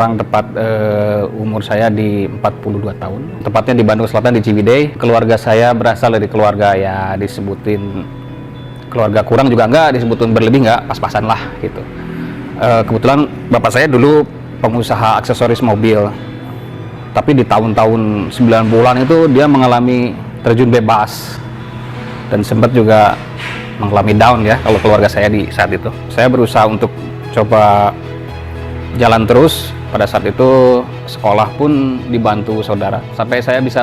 Jepang tepat umur saya di 42 tahun. Tepatnya di Bandung Selatan di Ciwidey. Keluarga saya berasal dari keluarga ya disebutin keluarga kurang juga enggak, disebutin berlebih enggak, pas-pasan lah gitu. Kebetulan bapak saya dulu pengusaha aksesoris mobil. Tapi di tahun-tahun 9 bulan itu dia mengalami terjun bebas. Dan sempat juga mengalami down ya kalau keluarga saya di saat itu. Saya berusaha untuk coba jalan terus. Pada saat itu sekolah pun dibantu saudara sampai saya bisa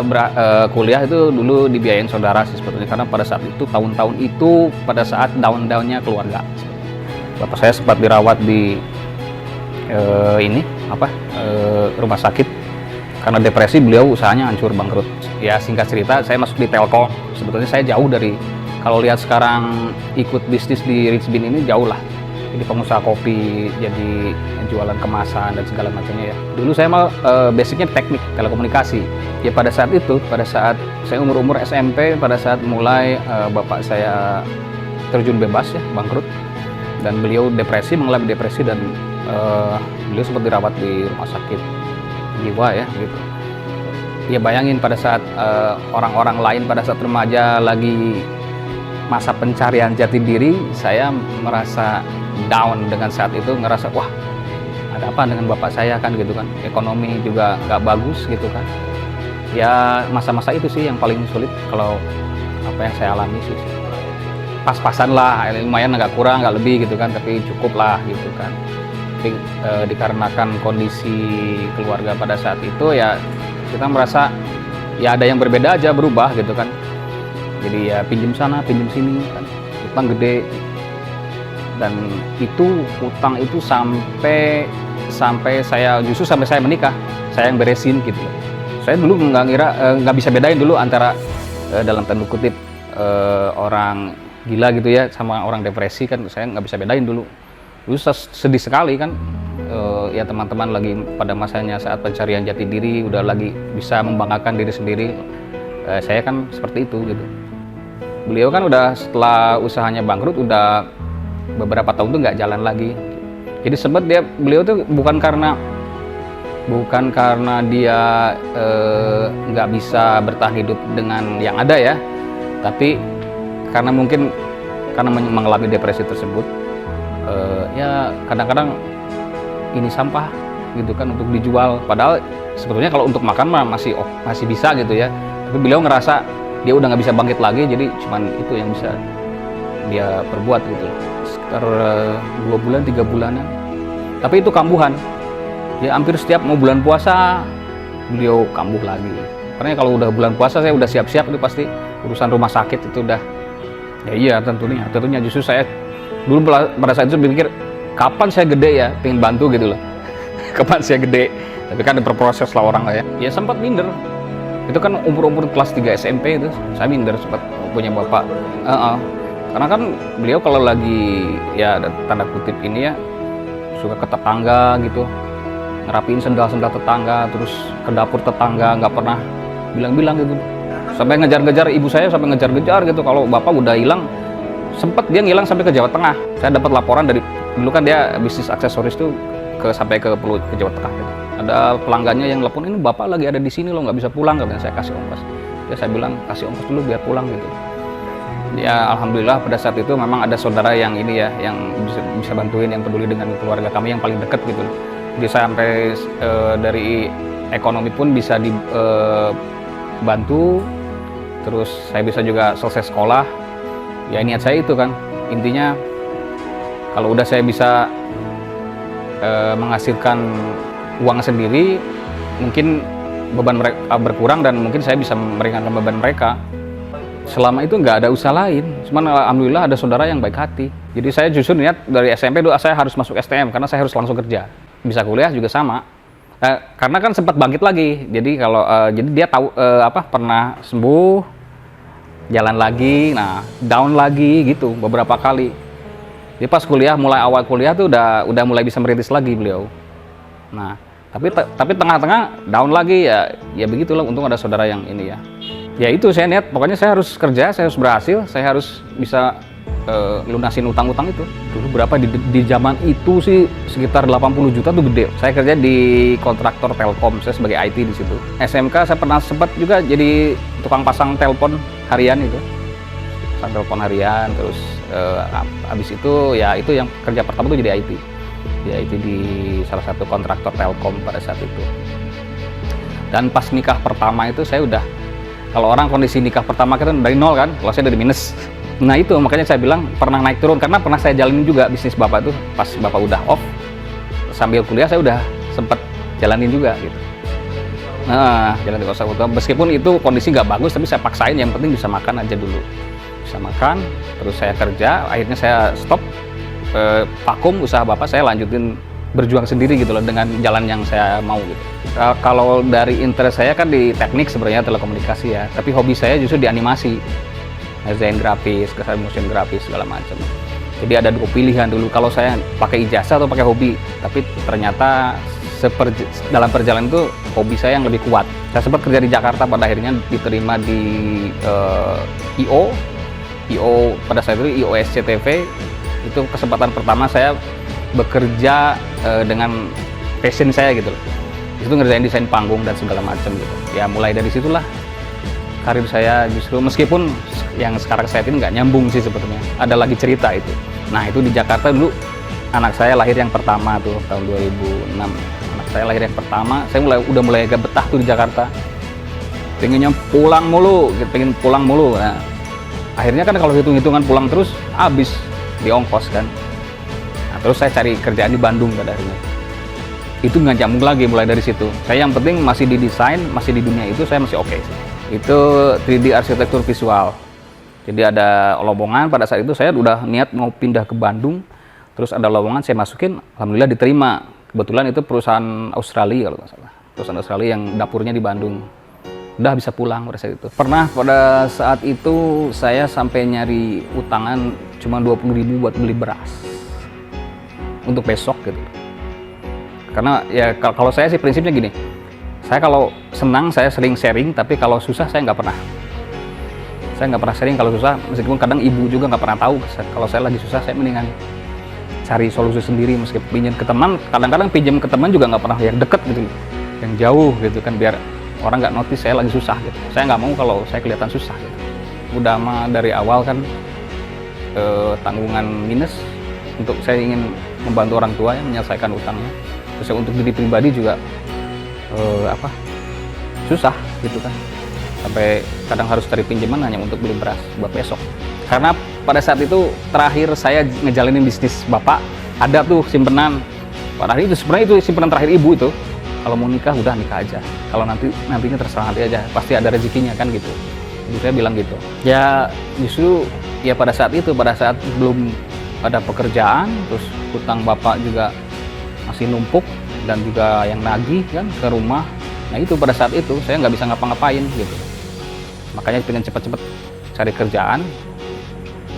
kuliah itu dulu dibiayain saudara sih sebetulnya, karena pada saat itu tahun-tahun itu pada saat down-downnya keluarga. Bapak saya sempat dirawat di rumah sakit karena depresi. Beliau usahanya hancur bangkrut ya. Singkat cerita, saya masuk di Telkom. Sebetulnya saya jauh dari, kalau lihat sekarang ikut bisnis di Rich Bean ini jauh lah. Jadi pengusaha kopi, jadi jualan kemasan dan segala macamnya ya. Dulu saya mau basicnya teknik telekomunikasi. Ya pada saat itu, pada saat saya umur SMP, pada saat mulai bapak saya terjun bebas ya, bangkrut. Dan beliau mengalami depresi dan beliau sempat dirawat di rumah sakit jiwa ya gitu. Ya bayangin pada saat orang-orang lain pada saat remaja lagi masa pencarian jati diri, saya merasa down dengan saat itu, ngerasa wah ada apa dengan bapak saya kan gitu kan, ekonomi juga nggak bagus gitu kan ya. Masa-masa itu sih yang paling sulit kalau apa yang saya alami sih. Pas-pasan lah, lumayan agak kurang nggak lebih gitu kan, tapi cukup lah gitu kan. Tapi dikarenakan kondisi keluarga pada saat itu ya kita merasa ya ada yang berbeda aja, berubah gitu kan. Jadi ya pinjam sana pinjam sini kan, utang gede. Dan itu utang itu sampai saya menikah saya yang beresin gitu. Saya dulu nggak bisa bedain dulu antara dalam tanda kutip orang gila gitu ya sama orang depresi kan. Saya nggak bisa bedain dulu sedih sekali kan. Ya teman-teman lagi pada masanya saat pencarian jati diri, udah lagi bisa membanggakan diri sendiri. Saya kan seperti itu gitu. Beliau kan udah setelah usahanya bangkrut udah beberapa tahun tuh nggak jalan lagi. Jadi sempat beliau tuh bukan karena dia nggak bisa bertahan hidup dengan yang ada ya, tapi karena mungkin karena mengalami depresi tersebut. Ya kadang-kadang ini sampah gitu kan untuk dijual, padahal sebetulnya kalau untuk makan mah masih bisa gitu ya. Tapi beliau ngerasa dia udah nggak bisa bangkit lagi, jadi cuman itu yang bisa dia perbuat gitu. Sekitar 2 bulan 3 bulanan, tapi itu kambuhan ya. Hampir setiap mau bulan puasa beliau kambuh lagi. Karena kalau udah bulan puasa saya udah siap-siap, itu pasti urusan rumah sakit itu udah ya. Iya tentunya justru saya dulu pada saat itu berpikir kapan saya gede ya pengen bantu gitu loh. Kapan saya gede, tapi kan berproses lah orang lah ya. Ya sempat minder, itu kan umur kelas 3 SMP itu saya minder sempat punya bapak. Karena kan beliau kalau lagi ya tanda kutip ini ya suka ke tetangga gitu, ngerapiin sendal-sendal tetangga, terus ke dapur tetangga, nggak pernah bilang-bilang gitu. Sampai ngejar-ngejar ibu saya, sampai ngejar-ngejar gitu kalau bapak udah hilang. Sempet dia ngilang sampai ke Jawa Tengah. Saya dapat laporan dari dulu kan dia bisnis aksesoris tuh sampai ke Jawa Tengah gitu. Ada pelanggannya yang telepon, ini bapak lagi ada di sini loh, nggak bisa pulang, nggak bisa. Saya kasih ongkos. Ya saya bilang kasih ongkos dulu biar pulang gitu. Ya alhamdulillah pada saat itu memang ada saudara yang ini ya, yang bisa bantuin, yang peduli dengan keluarga kami yang paling dekat gitu. Jadi sampai dari ekonomi pun bisa dibantu. Terus saya bisa juga selesai sekolah. Ya niat saya itu kan, intinya kalau udah saya bisa menghasilkan uang sendiri, mungkin beban mereka berkurang dan mungkin saya bisa meringankan beban mereka. Selama itu nggak ada usaha lain, cuman alhamdulillah ada saudara yang baik hati. Jadi saya justru niat dari SMP dulu saya harus masuk STM karena saya harus langsung kerja. Bisa kuliah juga sama. Karena kan sempat bangkit lagi. Jadi kalau jadi dia tahu pernah sembuh, jalan lagi, nah down lagi gitu beberapa kali. Jadi pas kuliah, mulai awal kuliah tuh udah mulai bisa merintis lagi beliau. Nah tapi tengah-tengah down lagi ya begitulah. Untung ada saudara yang ini ya. Ya itu saya niat, pokoknya saya harus kerja, saya harus berhasil, saya harus bisa lunasin utang-utang itu. Dulu berapa di zaman itu sih sekitar 80 juta tuh gede. Saya kerja di kontraktor Telkom, saya sebagai IT di situ. SMK saya pernah sempat juga jadi tukang pasang telepon harian itu. Pasang telepon harian, terus habis itu ya itu yang kerja pertama tuh jadi IT. Di IT di salah satu kontraktor Telkom pada saat itu. Dan pas nikah pertama itu saya udah, kalau orang kondisi nikah pertama kan dari nol kan, kalau saya dari minus. Nah itu makanya saya bilang pernah naik turun, karena pernah saya jalanin juga bisnis bapak tuh. Pas bapak udah off, sambil kuliah saya udah sempet jalanin juga gitu. Nah jalan di kosan utama, meskipun itu kondisi nggak bagus, tapi saya paksain, yang penting bisa makan aja dulu. Bisa makan, terus saya kerja, akhirnya saya stop vakum usaha bapak, saya lanjutin berjuang sendiri gitu loh dengan jalan yang saya mau gitu. Kalau dari interest saya kan di teknik sebenarnya, telekomunikasi ya, tapi hobi saya justru di animasi, desain grafis, motion grafis segala macam. Jadi ada dua pilihan dulu, kalau saya pakai ijazah atau pakai hobi, tapi ternyata dalam perjalanan itu hobi saya yang lebih kuat. Saya sempat kerja di Jakarta, pada akhirnya diterima di IO pada saat itu, IO SCTV. Itu kesempatan pertama saya bekerja dengan passion saya gitu loh. Itu ngerjain desain panggung dan segala macam gitu. Ya mulai dari situlah karir saya justru, meskipun yang sekarang saya ini nggak nyambung sih sebetulnya. Ada lagi cerita itu. Nah itu di Jakarta dulu anak saya lahir yang pertama tuh tahun 2006. Anak saya lahir yang pertama, saya udah mulai agak betah tuh di Jakarta. Pengennya pulang mulu, pengen pulang mulu. Nah, akhirnya kan kalau hitung-hitungan pulang terus habis di ongkos kan. Nah, terus saya cari kerjaan di Bandung pada akhirnya. Itu nggak nyambung lagi mulai dari situ. Saya yang penting masih di desain, masih di dunia itu saya masih oke sih. Itu 3D arsitektur visual. Jadi ada lowongan, pada saat itu saya udah niat mau pindah ke Bandung. Terus ada lowongan saya masukin, alhamdulillah diterima. Kebetulan itu perusahaan Australia kalau nggak salah. Perusahaan Australia yang dapurnya di Bandung. Udah bisa pulang pada saat itu. Pernah pada saat itu saya sampai nyari utangan cuma 20.000 buat beli beras untuk besok gitu. Karena ya kalau saya sih prinsipnya gini, saya kalau senang saya sering sharing, tapi kalau susah saya nggak pernah. Saya nggak pernah sharing kalau susah, meskipun kadang ibu juga nggak pernah tahu. Kalau saya lagi susah, saya mendingan cari solusi sendiri, meskipun pinjam ke teman. Kadang-kadang pinjam ke teman juga nggak pernah yang deket gitu, yang jauh gitu kan, biar orang nggak notice saya lagi susah gitu. Saya nggak mau kalau saya kelihatan susah gitu. Udah mah dari awal kan tanggungan minus, untuk saya ingin membantu orang tua yang menyelesaikan utangnya. Terus untuk diri pribadi juga susah gitu kan, sampai kadang harus cari pinjaman hanya untuk beli beras buat besok. Karena pada saat itu terakhir saya ngejalanin bisnis bapak, ada tuh simpenan. Padahal itu sebenarnya itu simpenan terakhir ibu itu. Kalau mau nikah udah nikah aja. Kalau nantinya terserah nanti aja. Pasti ada rezekinya kan gitu. Ibu saya bilang gitu. Ya justru ya pada saat itu, pada saat belum ada pekerjaan, terus hutang bapak juga masih numpuk dan juga yang nagih kan ke rumah. Nah itu pada saat itu saya nggak bisa ngapa-ngapain gitu. Makanya pengen cepet-cepet cari kerjaan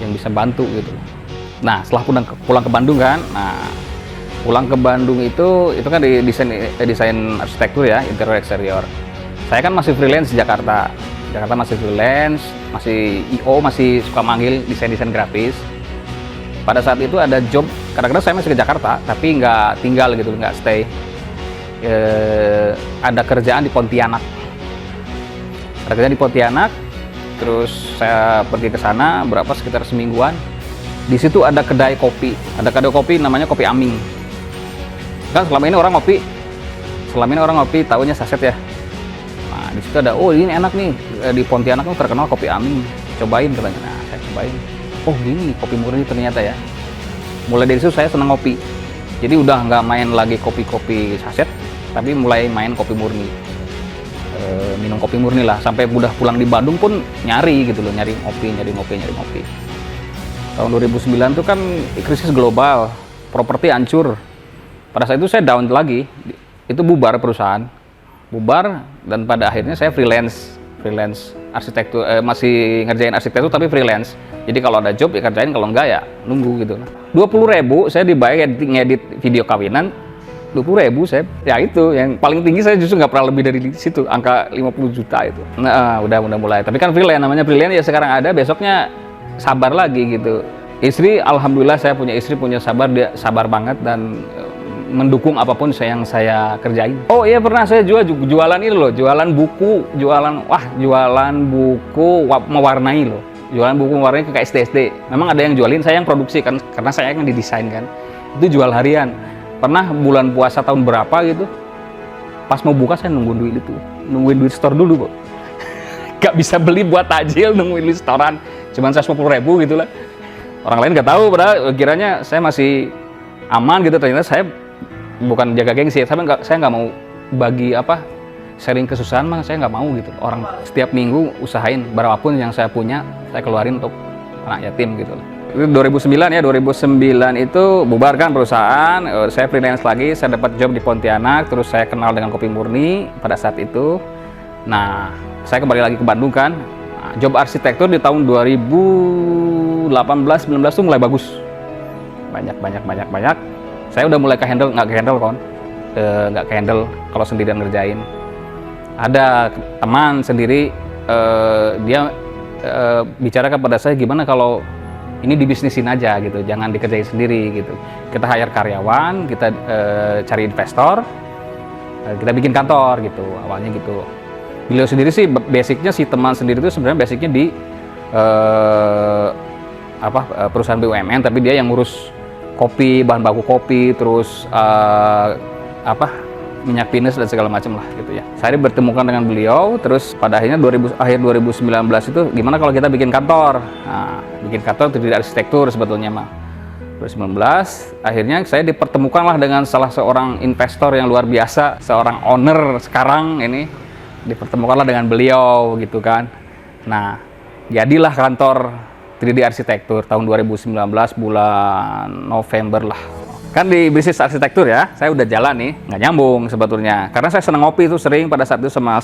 yang bisa bantu gitu. Nah setelah pulang ke Bandung kan, pulang ke Bandung itu kan di desain arsitektur ya, interior eksterior. Saya kan masih freelance di Jakarta. Jakarta masih freelance, masih IO, masih suka manggil desain grafis. Pada saat itu ada job, kadang-kadang saya masih ke Jakarta, tapi nggak tinggal gitu, nggak stay. Ada kerjaan di Pontianak. Ada kerjaan di Pontianak, terus saya pergi ke sana sekitar semingguan. Di situ ada kedai kopi namanya Kopi Aming. Kan selama ini orang ngopi taunya saset ya. Nah di situ ada, oh ini enak nih, di Pontianak tuh terkenal Kopi Aming, cobain katanya. Nah saya cobain, oh gini kopi murni ternyata ya. Mulai dari situ saya senang ngopi, jadi udah nggak main lagi kopi saset, tapi mulai main kopi murni, minum kopi murni lah. Sampai udah pulang di Bandung pun nyari gitu loh, nyari ngopi. Tahun 2009 tuh kan krisis global, properti hancur. Pada saat itu saya down lagi, itu bubar perusahaan, dan pada akhirnya saya freelance arsitektur, masih ngerjain arsitektur tapi freelance. Jadi kalau ada job ya kerjain, kalau enggak ya nunggu gitu. 20.000 saya dibayar ngedit video kawinan, 20.000 saya, ya itu yang paling tinggi. Saya justru nggak pernah lebih dari situ, angka 50 juta itu. Nah udah mulai, tapi kan freelance, namanya freelance ya, sekarang ada besoknya sabar lagi gitu. Istri, alhamdulillah saya punya istri, punya sabar, dia sabar banget dan mendukung apapun yang saya kerjain. Oh iya, pernah saya jualan ini loh, jualan buku, jualan buku mewarnai loh. Jualan buku mewarnai ke SD. Memang ada yang jualin, saya yang produksi kan, karena saya yang didesain kan. Itu jual harian. Pernah bulan puasa tahun berapa gitu, pas mau buka saya nungguin duit store dulu, Bro. Gak bisa beli buat takjil, nungguin duit storan, cuman 150.000 gitu lah. Orang lain nggak tahu, padahal kiranya saya masih aman gitu. Ternyata saya bukan jaga gengsi, saya nggak mau bagi sharing kesusahan, mah saya nggak mau gitu. Orang setiap minggu usahain berapapun yang saya punya, saya keluarin untuk anak yatim gitu. Itu 2009 ya, 2009 itu bubarkan perusahaan, saya freelance lagi, saya dapat job di Pontianak, terus saya kenal dengan Kopi Murni pada saat itu. Nah, saya kembali lagi ke Bandung kan. Nah, job arsitektur di tahun 2018-19 tuh mulai bagus. Banyak. Saya udah mulai nggak ke handle kalau sendirian ngerjain. Ada teman sendiri, dia bicara kepada saya, gimana kalau ini dibisnisin aja gitu, jangan dikerjain sendiri gitu. Kita hire karyawan, kita cari investor, kita bikin kantor gitu, awalnya gitu. Beliau sendiri sih basicnya, si teman sendiri itu sebenarnya basicnya di perusahaan BUMN, tapi dia yang ngurus kopi, bahan baku kopi, terus minyak pinus dan segala macam lah gitu ya. Saya bertemukan dengan beliau, terus pada akhirnya akhir 2019 itu gimana kalau kita bikin kantor. Nah, bikin kantor terdiri dari arsitektur sebetulnya mah. 2019 akhirnya saya dipertemukanlah dengan salah seorang investor yang luar biasa, seorang owner sekarang ini, dipertemukanlah dengan beliau gitu kan. Nah, jadilah kantor 3D Arsitektur tahun 2019 bulan November lah. Kan di bisnis arsitektur ya, saya udah jalan nih, nggak nyambung sebetulnya. Karena saya senang ngopi itu, sering pada saat itu sama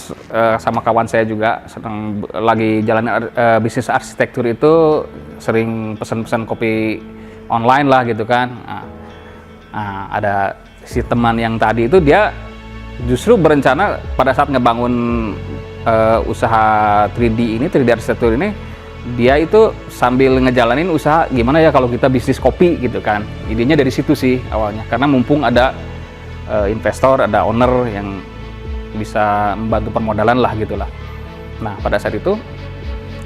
kawan saya juga senang lagi jalan bisnis arsitektur itu, sering pesan-pesan kopi online lah gitu kan. Nah, ada si teman yang tadi itu, dia justru berencana pada saat ngebangun usaha 3D arsitektur ini, dia itu sambil ngejalanin usaha gimana ya kalau kita bisnis kopi gitu kan. Idenya dari situ sih awalnya, karena mumpung ada investor, ada owner yang bisa membantu permodalan lah gitulah. Nah, pada saat itu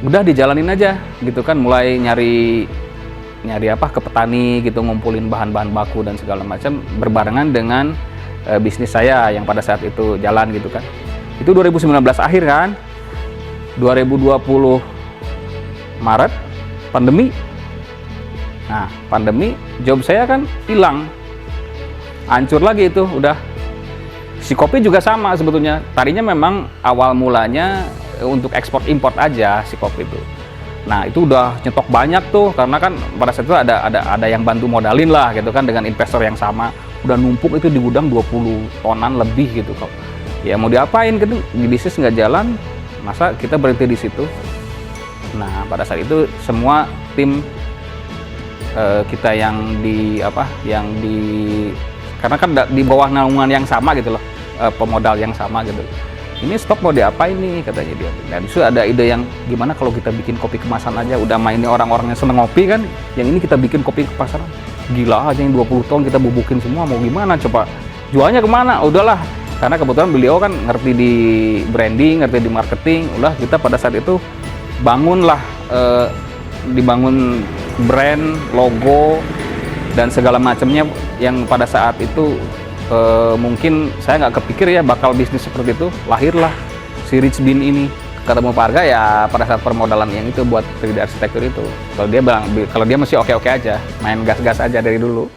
udah dijalanin aja gitu kan, mulai nyari ke petani gitu, ngumpulin bahan-bahan baku dan segala macam, berbarengan dengan bisnis saya yang pada saat itu jalan gitu kan. Itu 2019 akhir kan, 2020 Maret pandemi. Nah, pandemi, job saya kan hilang, hancur lagi itu udah. Si kopi juga sama sebetulnya. Tadinya memang awal mulanya untuk ekspor import aja si kopi itu. Nah, itu udah nyetok banyak tuh, karena kan pada saat itu ada yang bantu modalin lah gitu kan, dengan investor yang sama. Udah numpuk itu di gudang 20 tonan lebih gitu kok. Ya mau diapain gitu, di bisnis nggak jalan, masa kita berhenti di situ. Nah, pada saat itu semua tim kita karena kan di bawah naungan yang sama gitu loh, pemodal yang sama gitu. Ini stok mau diapain nih katanya dia. Dan itu ada ide yang gimana kalau kita bikin kopi kemasan aja, udah mainnya orang-orang yang seneng ngopi kan, yang ini kita bikin kopi kemasan. Gila aja, yang 20 ton kita bubukin semua, mau gimana coba? Jualnya kemana? Udahlah, karena kebetulan beliau kan ngerti di branding, ngerti di marketing. Udah, kita pada saat itu dibangun brand, logo, dan segala macamnya yang pada saat itu mungkin saya nggak kepikir ya bakal bisnis seperti itu. Lahirlah si Rich Bean ini. Ketemu Pak Arga ya pada saat permodalan yang itu buat 3D arsitektur itu. Kalau dia masih oke-oke aja, main gas-gas aja dari dulu.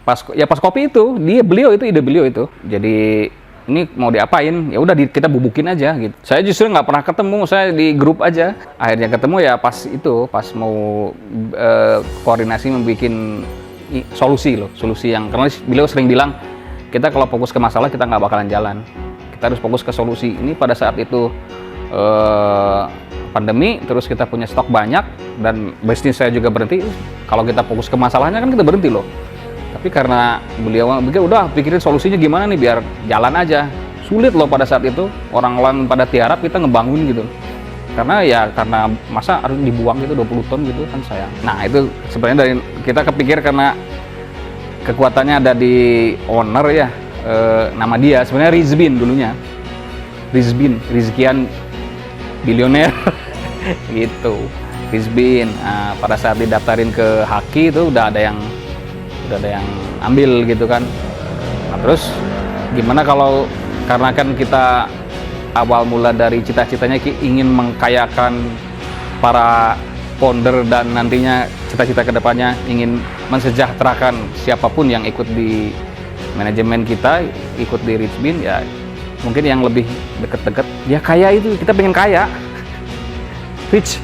Pas kopi itu, beliau itu ide beliau itu. Jadi ini mau diapain? Ya udah kita bubukin aja gitu. Saya justru nggak pernah ketemu, saya di grup aja. Akhirnya ketemu ya pas mau koordinasi membuat solusi yang, karena beliau sering bilang, kita kalau fokus ke masalah kita nggak bakalan jalan. Kita harus fokus ke solusi. Ini pada saat itu pandemi, terus kita punya stok banyak dan bisnis saya juga berhenti. Kalau kita fokus ke masalahnya kan kita berhenti loh. Tapi karena beliau udah pikirin solusinya gimana nih biar jalan aja. Sulit loh pada saat itu, orang pada tiarap, kita ngebangun gitu. karena masa harus dibuang gitu 20 ton gitu kan sayang. Nah itu sebenarnya dari kita kepikir karena kekuatannya ada di owner ya, nama dia sebenarnya Rizbin dulunya, Rizkian bilioner gitu, Rizbin. Nah, pada saat didaftarin ke Haki itu udah ada yang ambil gitu kan. Nah, terus gimana kalau karena kan kita awal mula dari cita-citanya ingin mengkayakan para founder dan nantinya cita-cita kedepannya ingin mensejahterakan siapapun yang ikut di manajemen kita, ikut di Rizbin, ya mungkin yang lebih deket-deket ya kaya itu, kita pengen kaya, rich,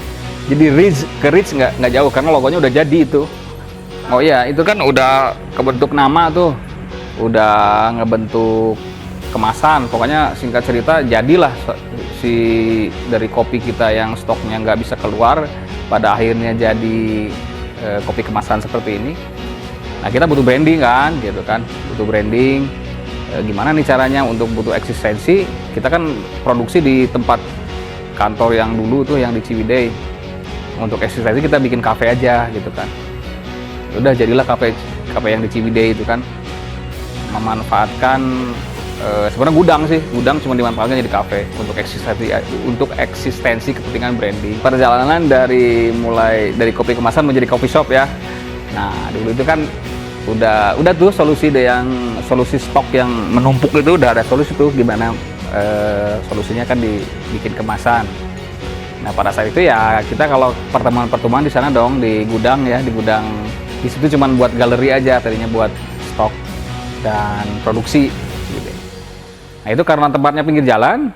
jadi rich ke rich nggak jauh karena logonya udah jadi itu. Oh iya, itu kan udah kebentuk nama tuh, udah ngebentuk kemasan, pokoknya singkat cerita jadilah si dari kopi kita yang stoknya nggak bisa keluar pada akhirnya jadi kopi kemasan seperti ini. Nah kita butuh branding kan, gitu kan, butuh branding. Gimana nih caranya untuk butuh eksistensi? Kita kan produksi di tempat kantor yang dulu tuh yang di Ciwidey. Untuk eksistensi kita bikin kafe aja gitu kan. Udah jadilah kafe yang di Ciwidey itu kan, memanfaatkan sebenarnya gudang cuma dimanfaatkan jadi kafe untuk eksistensi kepentingan branding. Perjalanan mulai dari kopi kemasan menjadi coffee shop ya. Nah dulu itu kan udah tuh solusi stok yang menumpuk itu udah ada solusi tuh gimana solusinya kan dibikin kemasan. Nah pada saat itu ya kita kalau pertemuan di sana dong di gudang di situ cuma buat galeri aja tadinya, buat stok dan produksi. Nah itu karena tempatnya pinggir jalan,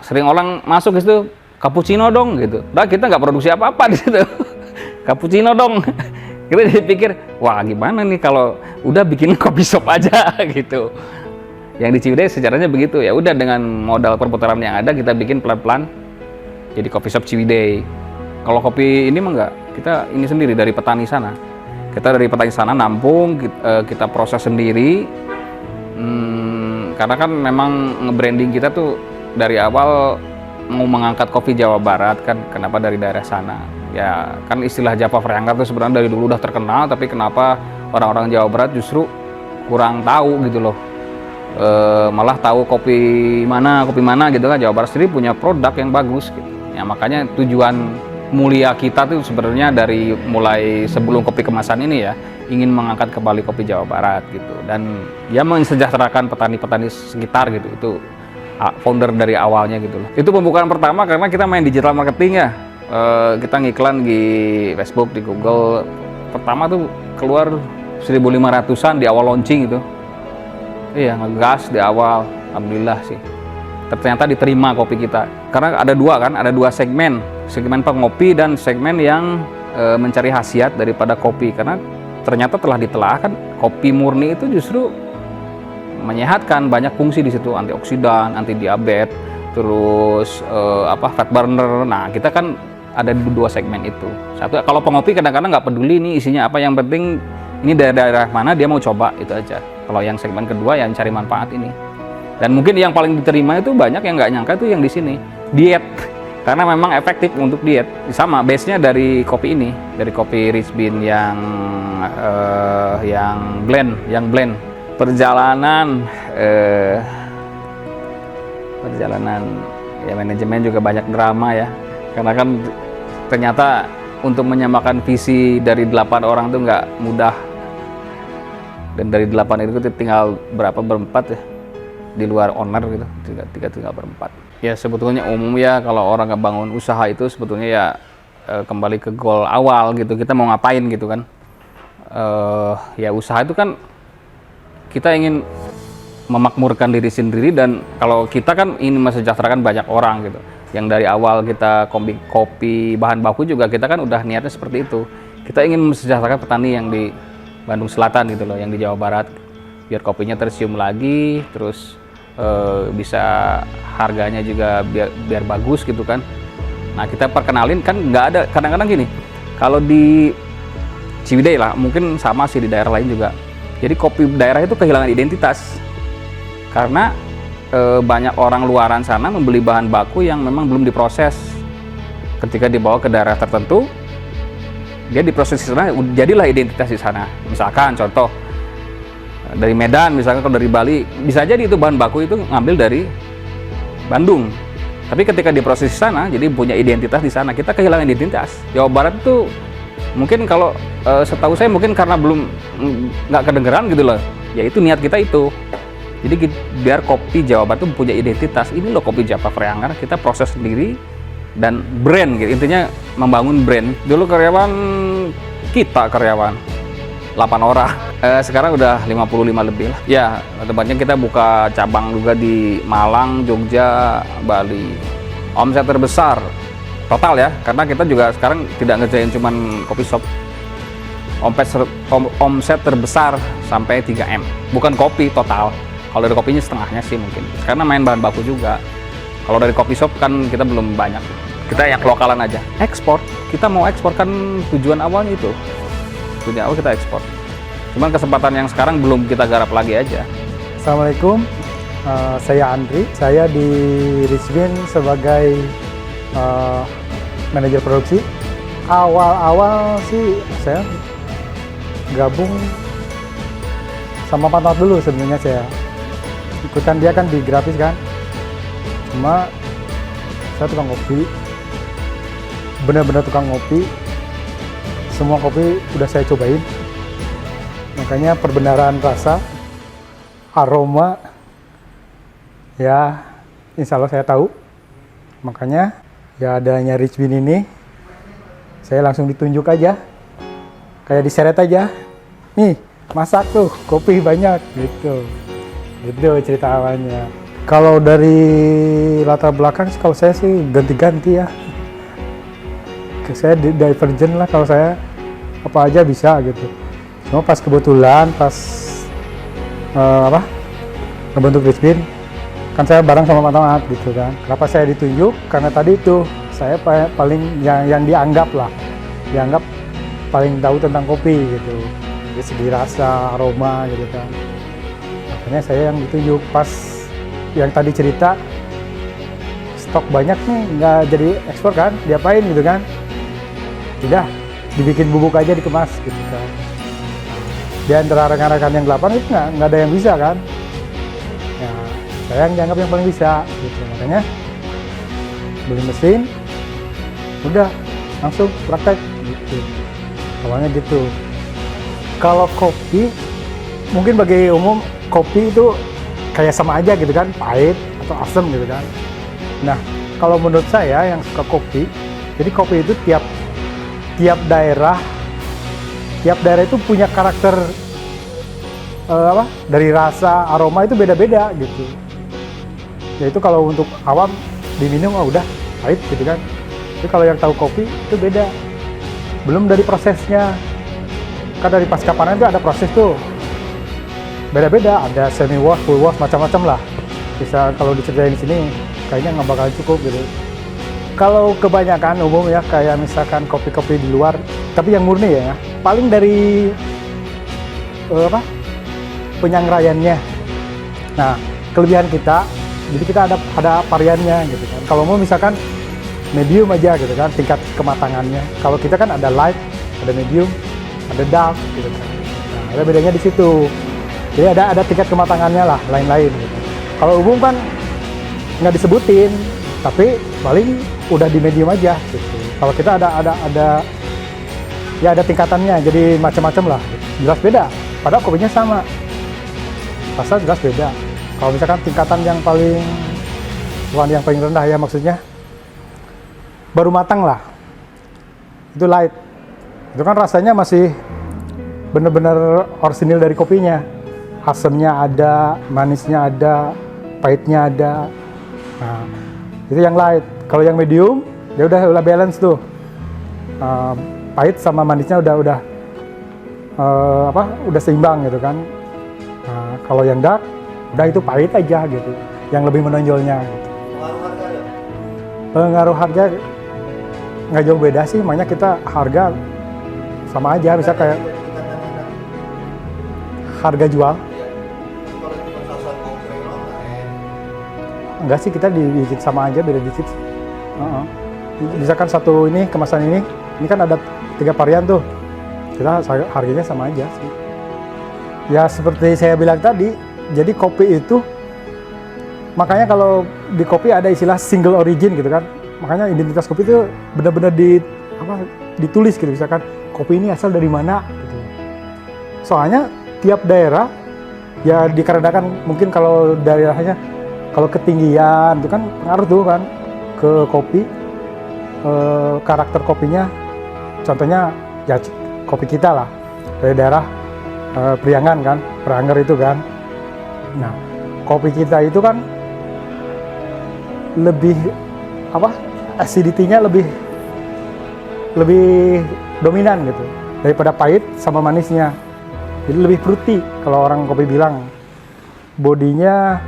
sering orang masuk ke situ, cappuccino dong gitu. Nah kita nggak produksi apa-apa di situ, cappuccino dong. Kita jadi pikir, wah gimana nih kalau udah bikin coffee shop aja gitu. Yang di Ciwidey sejarahnya begitu, ya udah dengan modal perputaran yang ada kita bikin pelan-pelan jadi coffee shop Ciwidey. Kalau kopi ini mah nggak, kita ini sendiri dari petani sana. Kita dari petani sana nampung, kita proses sendiri. Karena kan memang nge-branding kita tuh dari awal mau mengangkat kopi Jawa Barat kan, kenapa dari daerah sana ya kan, istilah Java Vrengker tuh sebenarnya dari dulu udah terkenal, tapi kenapa orang-orang Jawa Barat justru kurang tahu gitu loh, malah tahu kopi mana gitu kan. Jawa Barat sendiri punya produk yang bagus gitu ya, makanya tujuan mulia kita tuh sebenarnya dari mulai sebelum kopi kemasan ini ya, ingin mengangkat kembali kopi Jawa Barat gitu, dan ya mensejahterakan petani-petani sekitar gitu. Itu founder dari awalnya gitu loh. Itu pembukaan pertama karena kita main digital marketing ya, kita ngiklan di Facebook, di Google. Pertama tuh keluar 1.500-an di awal launching gitu. Iya, ngegas di awal, alhamdulillah sih. Ternyata diterima kopi kita. Karena ada dua segmen pengopi dan segmen yang mencari khasiat daripada kopi. Karena ternyata telah ditelaah kan kopi murni itu justru menyehatkan, banyak fungsi di situ, antioksidan, anti diabetes, terus fat burner. Nah kita kan ada di dua segmen itu. Satu, kalau pengopi kadang-kadang nggak peduli nih isinya apa, yang penting ini daerah mana dia mau coba, itu aja. Kalau yang segmen kedua yang cari manfaat ini. Dan mungkin yang paling diterima itu banyak yang nggak nyangka itu yang di sini, diet. Karena memang efektif untuk diet. Sama base-nya dari kopi ini, dari kopi Rizbin yang blend. Perjalanan ya manajemen juga banyak drama ya. Karena kan ternyata untuk menyamakan visi dari 8 orang itu nggak mudah. Dan dari 8 itu tinggal berempat ya, di luar owner gitu, tinggal berempat. Ya sebetulnya umum ya kalau orang ngebangun usaha itu sebetulnya ya kembali ke goal awal gitu, kita mau ngapain gitu kan. Ya usaha itu kan kita ingin memakmurkan diri sendiri, dan kalau kita kan ingin mensejahterakan banyak orang gitu. Yang dari awal kita kopi bahan baku juga kita kan udah niatnya seperti itu. Kita ingin mensejahterakan petani yang di Bandung Selatan gitu loh, yang di Jawa Barat, biar kopinya tercium lagi, terus bisa harganya juga biar bagus gitu kan. Nah kita perkenalin kan, nggak ada, kadang-kadang gini, kalau di Ciwidey lah, mungkin sama sih di daerah lain juga. Jadi kopi daerah itu kehilangan identitas karena banyak orang luaran sana membeli bahan baku yang memang belum diproses. Ketika dibawa ke daerah tertentu, dia diproses di sana, jadilah identitas di sana. Misalkan contoh dari Medan, misalkan kalau dari Bali, bisa jadi itu bahan baku itu ngambil dari Bandung. Tapi ketika diproses di sana, jadi punya identitas di sana. Kita kehilangan identitas. Jawa Barat itu mungkin kalau setahu saya mungkin karena belum nggak kedengeran gitu loh. Ya itu niat kita itu. Jadi biar kopi Jawa Barat itu punya identitas. Ini loh kopi Japa Priangar, kita proses sendiri dan brand gitu. Intinya membangun brand. Dulu karyawan 8 orang. Sekarang udah 55 lebih lah. Ya, tempatnya kita buka cabang juga di Malang, Jogja, Bali. Omset terbesar total ya, karena kita juga sekarang tidak ngerjain cuman kopi shop. Omset terbesar sampai 3M. Bukan kopi total. Kalau dari kopinya setengahnya sih mungkin. Karena main bahan baku juga. Kalau dari kopi shop kan kita belum banyak. Kita yang lokalan aja. Ekspor. Kita mau ekspor kan tujuan awalnya itu. Tujuan awal kita ekspor. Cuman kesempatan yang sekarang belum kita garap lagi aja. Assalamualaikum. Saya Andri. Saya di Richbin sebagai manajer produksi. Awal-awal sih saya gabung sama Pak Tat dulu sebenarnya saya. Ikutan dia kan di grafis kan. Cuma saya tukang kopi. Benar-benar tukang kopi. Semua kopi udah saya cobain. Makanya perbenaran rasa, aroma, ya insya Allah saya tahu. Makanya ya adanya Richbin ini, saya langsung ditunjuk aja. Kayak diseret aja. Nih, masak tuh, kopi banyak gitu. Gitu cerita awalnya. Kalau dari latar belakang, kalau saya sih ganti-ganti ya. Saya divergen lah kalau saya apa aja bisa gitu. Cuma pas kebetulan pas ngebentuk Richbin, kan saya bareng sama Pak Tomat gitu kan. Kenapa saya ditunjuk? Karena tadi itu saya paling yang dianggap paling tahu tentang kopi gitu. Dari segi rasa, aroma gitu kan. Makanya saya yang ditunjuk. Pas yang tadi cerita stok banyak nih nggak jadi ekspor kan, diapain gitu kan. Udah dibikin bubuk aja dikemas gitu kan. Di antara rekan-rekan yang 8 itu nggak ada yang bisa kan. Ya, saya yang dianggap yang paling bisa gitu. Makanya beli mesin, udah langsung praktek gitu. Awalnya gitu. Kalau kopi, mungkin bagi umum kopi itu kayak sama aja gitu kan, pahit atau asam gitu kan. Nah, kalau menurut saya yang suka kopi, jadi kopi itu tiap daerah itu punya karakter dari rasa, aroma itu beda-beda gitu. Yaitu kalau untuk awam diminum udah pahit gitu kan. Tapi kalau yang tahu kopi itu beda. Belum dari prosesnya. Kan dari pasca panen itu ada proses tuh. Beda-beda, ada semi wash, full wash, macam-macam lah. Bisa kalau diceritain di sini kayaknya nggak bakal cukup gitu. Kalau kebanyakan umum ya kayak misalkan kopi-kopi di luar, tapi yang murni ya, paling dari penyangraiannya. Nah, kelebihan kita, jadi kita ada variannya gitu kan. Kalau mau misalkan medium aja gitu kan, tingkat kematangannya. Kalau kita kan ada light, ada medium, ada dark gitu kan. Nah, ada bedanya di situ. Jadi ada tingkat kematangannya lah, lain-lain. Gitu. Kalau umum kan nggak disebutin, tapi paling udah di medium aja gitu. Kalau kita ada tingkatannya, jadi macam-macam lah. Jelas beda. Padahal kopinya sama. Rasa jelas beda. Kalau misalkan tingkatan yang paling rendah ya maksudnya baru matang lah. Itu light. Itu kan rasanya masih bener-bener orisinil dari kopinya. Asamnya ada, manisnya ada, pahitnya ada. Nah, itu yang light. Kalau yang medium, dia udah balance tuh. Pahit sama manisnya udah seimbang gitu kan. Nah, kalau yang dark, udah itu pahit aja gitu. Yang lebih menonjolnya. Gitu. Pengaruh harga nggak jauh beda sih, makanya kita harga sama aja, bisa kayak harga jual. enggak sih, kita dibikin sama aja, beda dikit. Heeh. Misalkan satu ini kemasan ini kan ada 3 varian tuh, kita harganya sama aja sih. Ya seperti saya bilang tadi, jadi kopi itu, makanya kalau di kopi ada istilah single origin gitu kan, makanya identitas kopi itu benar-benar ditulis gitu, misalkan kopi ini asal dari mana gitu. Soalnya tiap daerah ya dikarenakan mungkin kalau daerahnya kalau ketinggian itu kan pengaruh tuh kan ke kopi, karakter kopinya. Contohnya ya kopi kita lah dari daerah Priangan kan, Pranger itu kan. Nah, kopi kita itu kan lebih acidity-nya lebih dominan gitu daripada pahit sama manisnya. Jadi lebih fruity kalau orang kopi bilang. Bodinya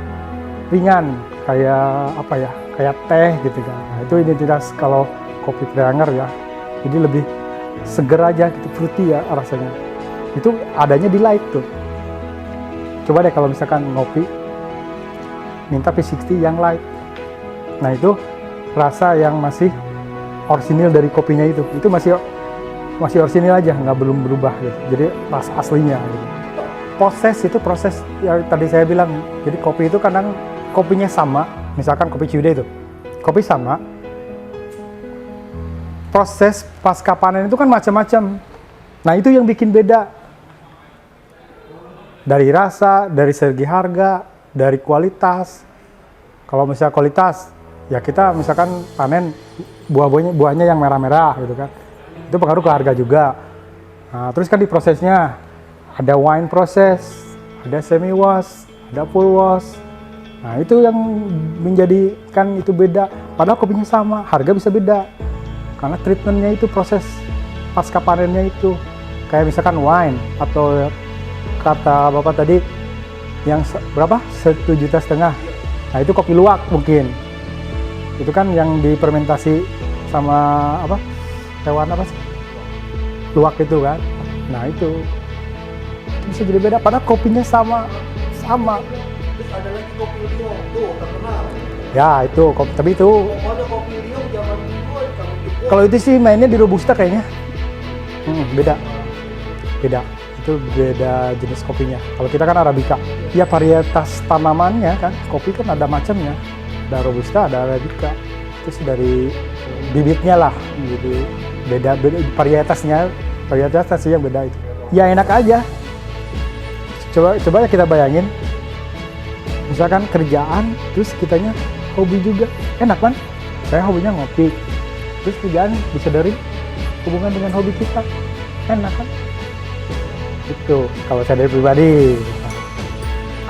ringan kayak teh gitu kan. Nah, itu identitas kalau kopi Prianger ya. Jadi lebih seger aja gitu, fruity ya rasanya. Itu adanya di light tuh. Coba deh kalau misalkan ngopi minta P60 yang light. Nah, itu rasa yang masih orisinil dari kopinya itu masih orisinil aja, belum berubah gitu. Jadi rasa aslinya gitu. Proses yang tadi saya bilang. Jadi kopi itu kadang kopinya sama, misalkan kopi Ciwidey itu, kopi sama. Proses pasca panen itu kan macam-macam. Nah, itu yang bikin beda. Dari rasa, dari segi harga, dari kualitas. Kalau misalnya kualitas, ya kita misalkan panen buahnya yang merah-merah gitu kan. Itu pengaruh ke harga juga. Nah, terus kan di prosesnya ada wine proses, ada semi wash, ada full wash. Nah, itu yang menjadikan itu beda. Padahal kopinya sama, harga bisa beda. Karena treatmentnya itu, proses pasca panennya itu. Kayak misalkan wine, atau kata Bapak tadi, yang berapa? 1,5 juta. Nah, itu kopi luwak mungkin. Itu kan yang difermentasi sama hewan sih? Luwak itu kan. Nah, itu bisa jadi beda, padahal kopinya sama. Terus ada lagi kopi liong tuh terkenal. Ya itu tapi itu Ada kopi liong zaman dulu kalau itu sih mainnya di Robusta kayaknya. Beda itu beda jenis kopinya. Kalau kita kan Arabica ya, varietas tanamannya kan, kopi kan ada macamnya, ada Robusta, ada Arabica. Terus dari bibitnya lah, jadi beda varietasnya yang beda itu. Ya enak aja. Coba kita bayangin, misalkan kerjaan, terus kitanya hobi juga, enak kan? Saya hobinya ngopi, terus kerjaan bisa dari hubungan dengan hobi kita, enak kan? Itu kalau saya dari pribadi,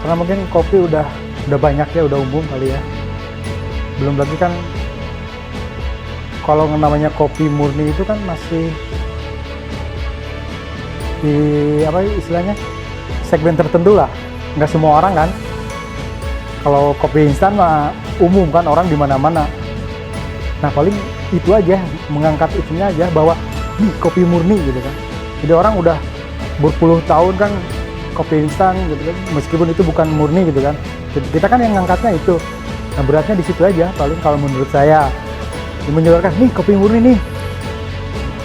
karena mungkin kopi udah banyak ya, udah umum kali ya. Belum lagi kan kalau namanya kopi murni itu kan masih di istilahnya segmen tertentu lah, nggak semua orang kan. Kalau kopi instan mah umum kan, orang di mana-mana. Nah, paling itu aja, mengangkat itunya aja bahwa nih kopi murni gitu kan. Jadi orang udah berpuluh tahun kan kopi instan gitu kan, meskipun itu bukan murni gitu kan. Kita kan yang ngangkatnya itu. Nah, beratnya di situ aja paling kalau menurut saya. Menjualkan nih kopi murni nih.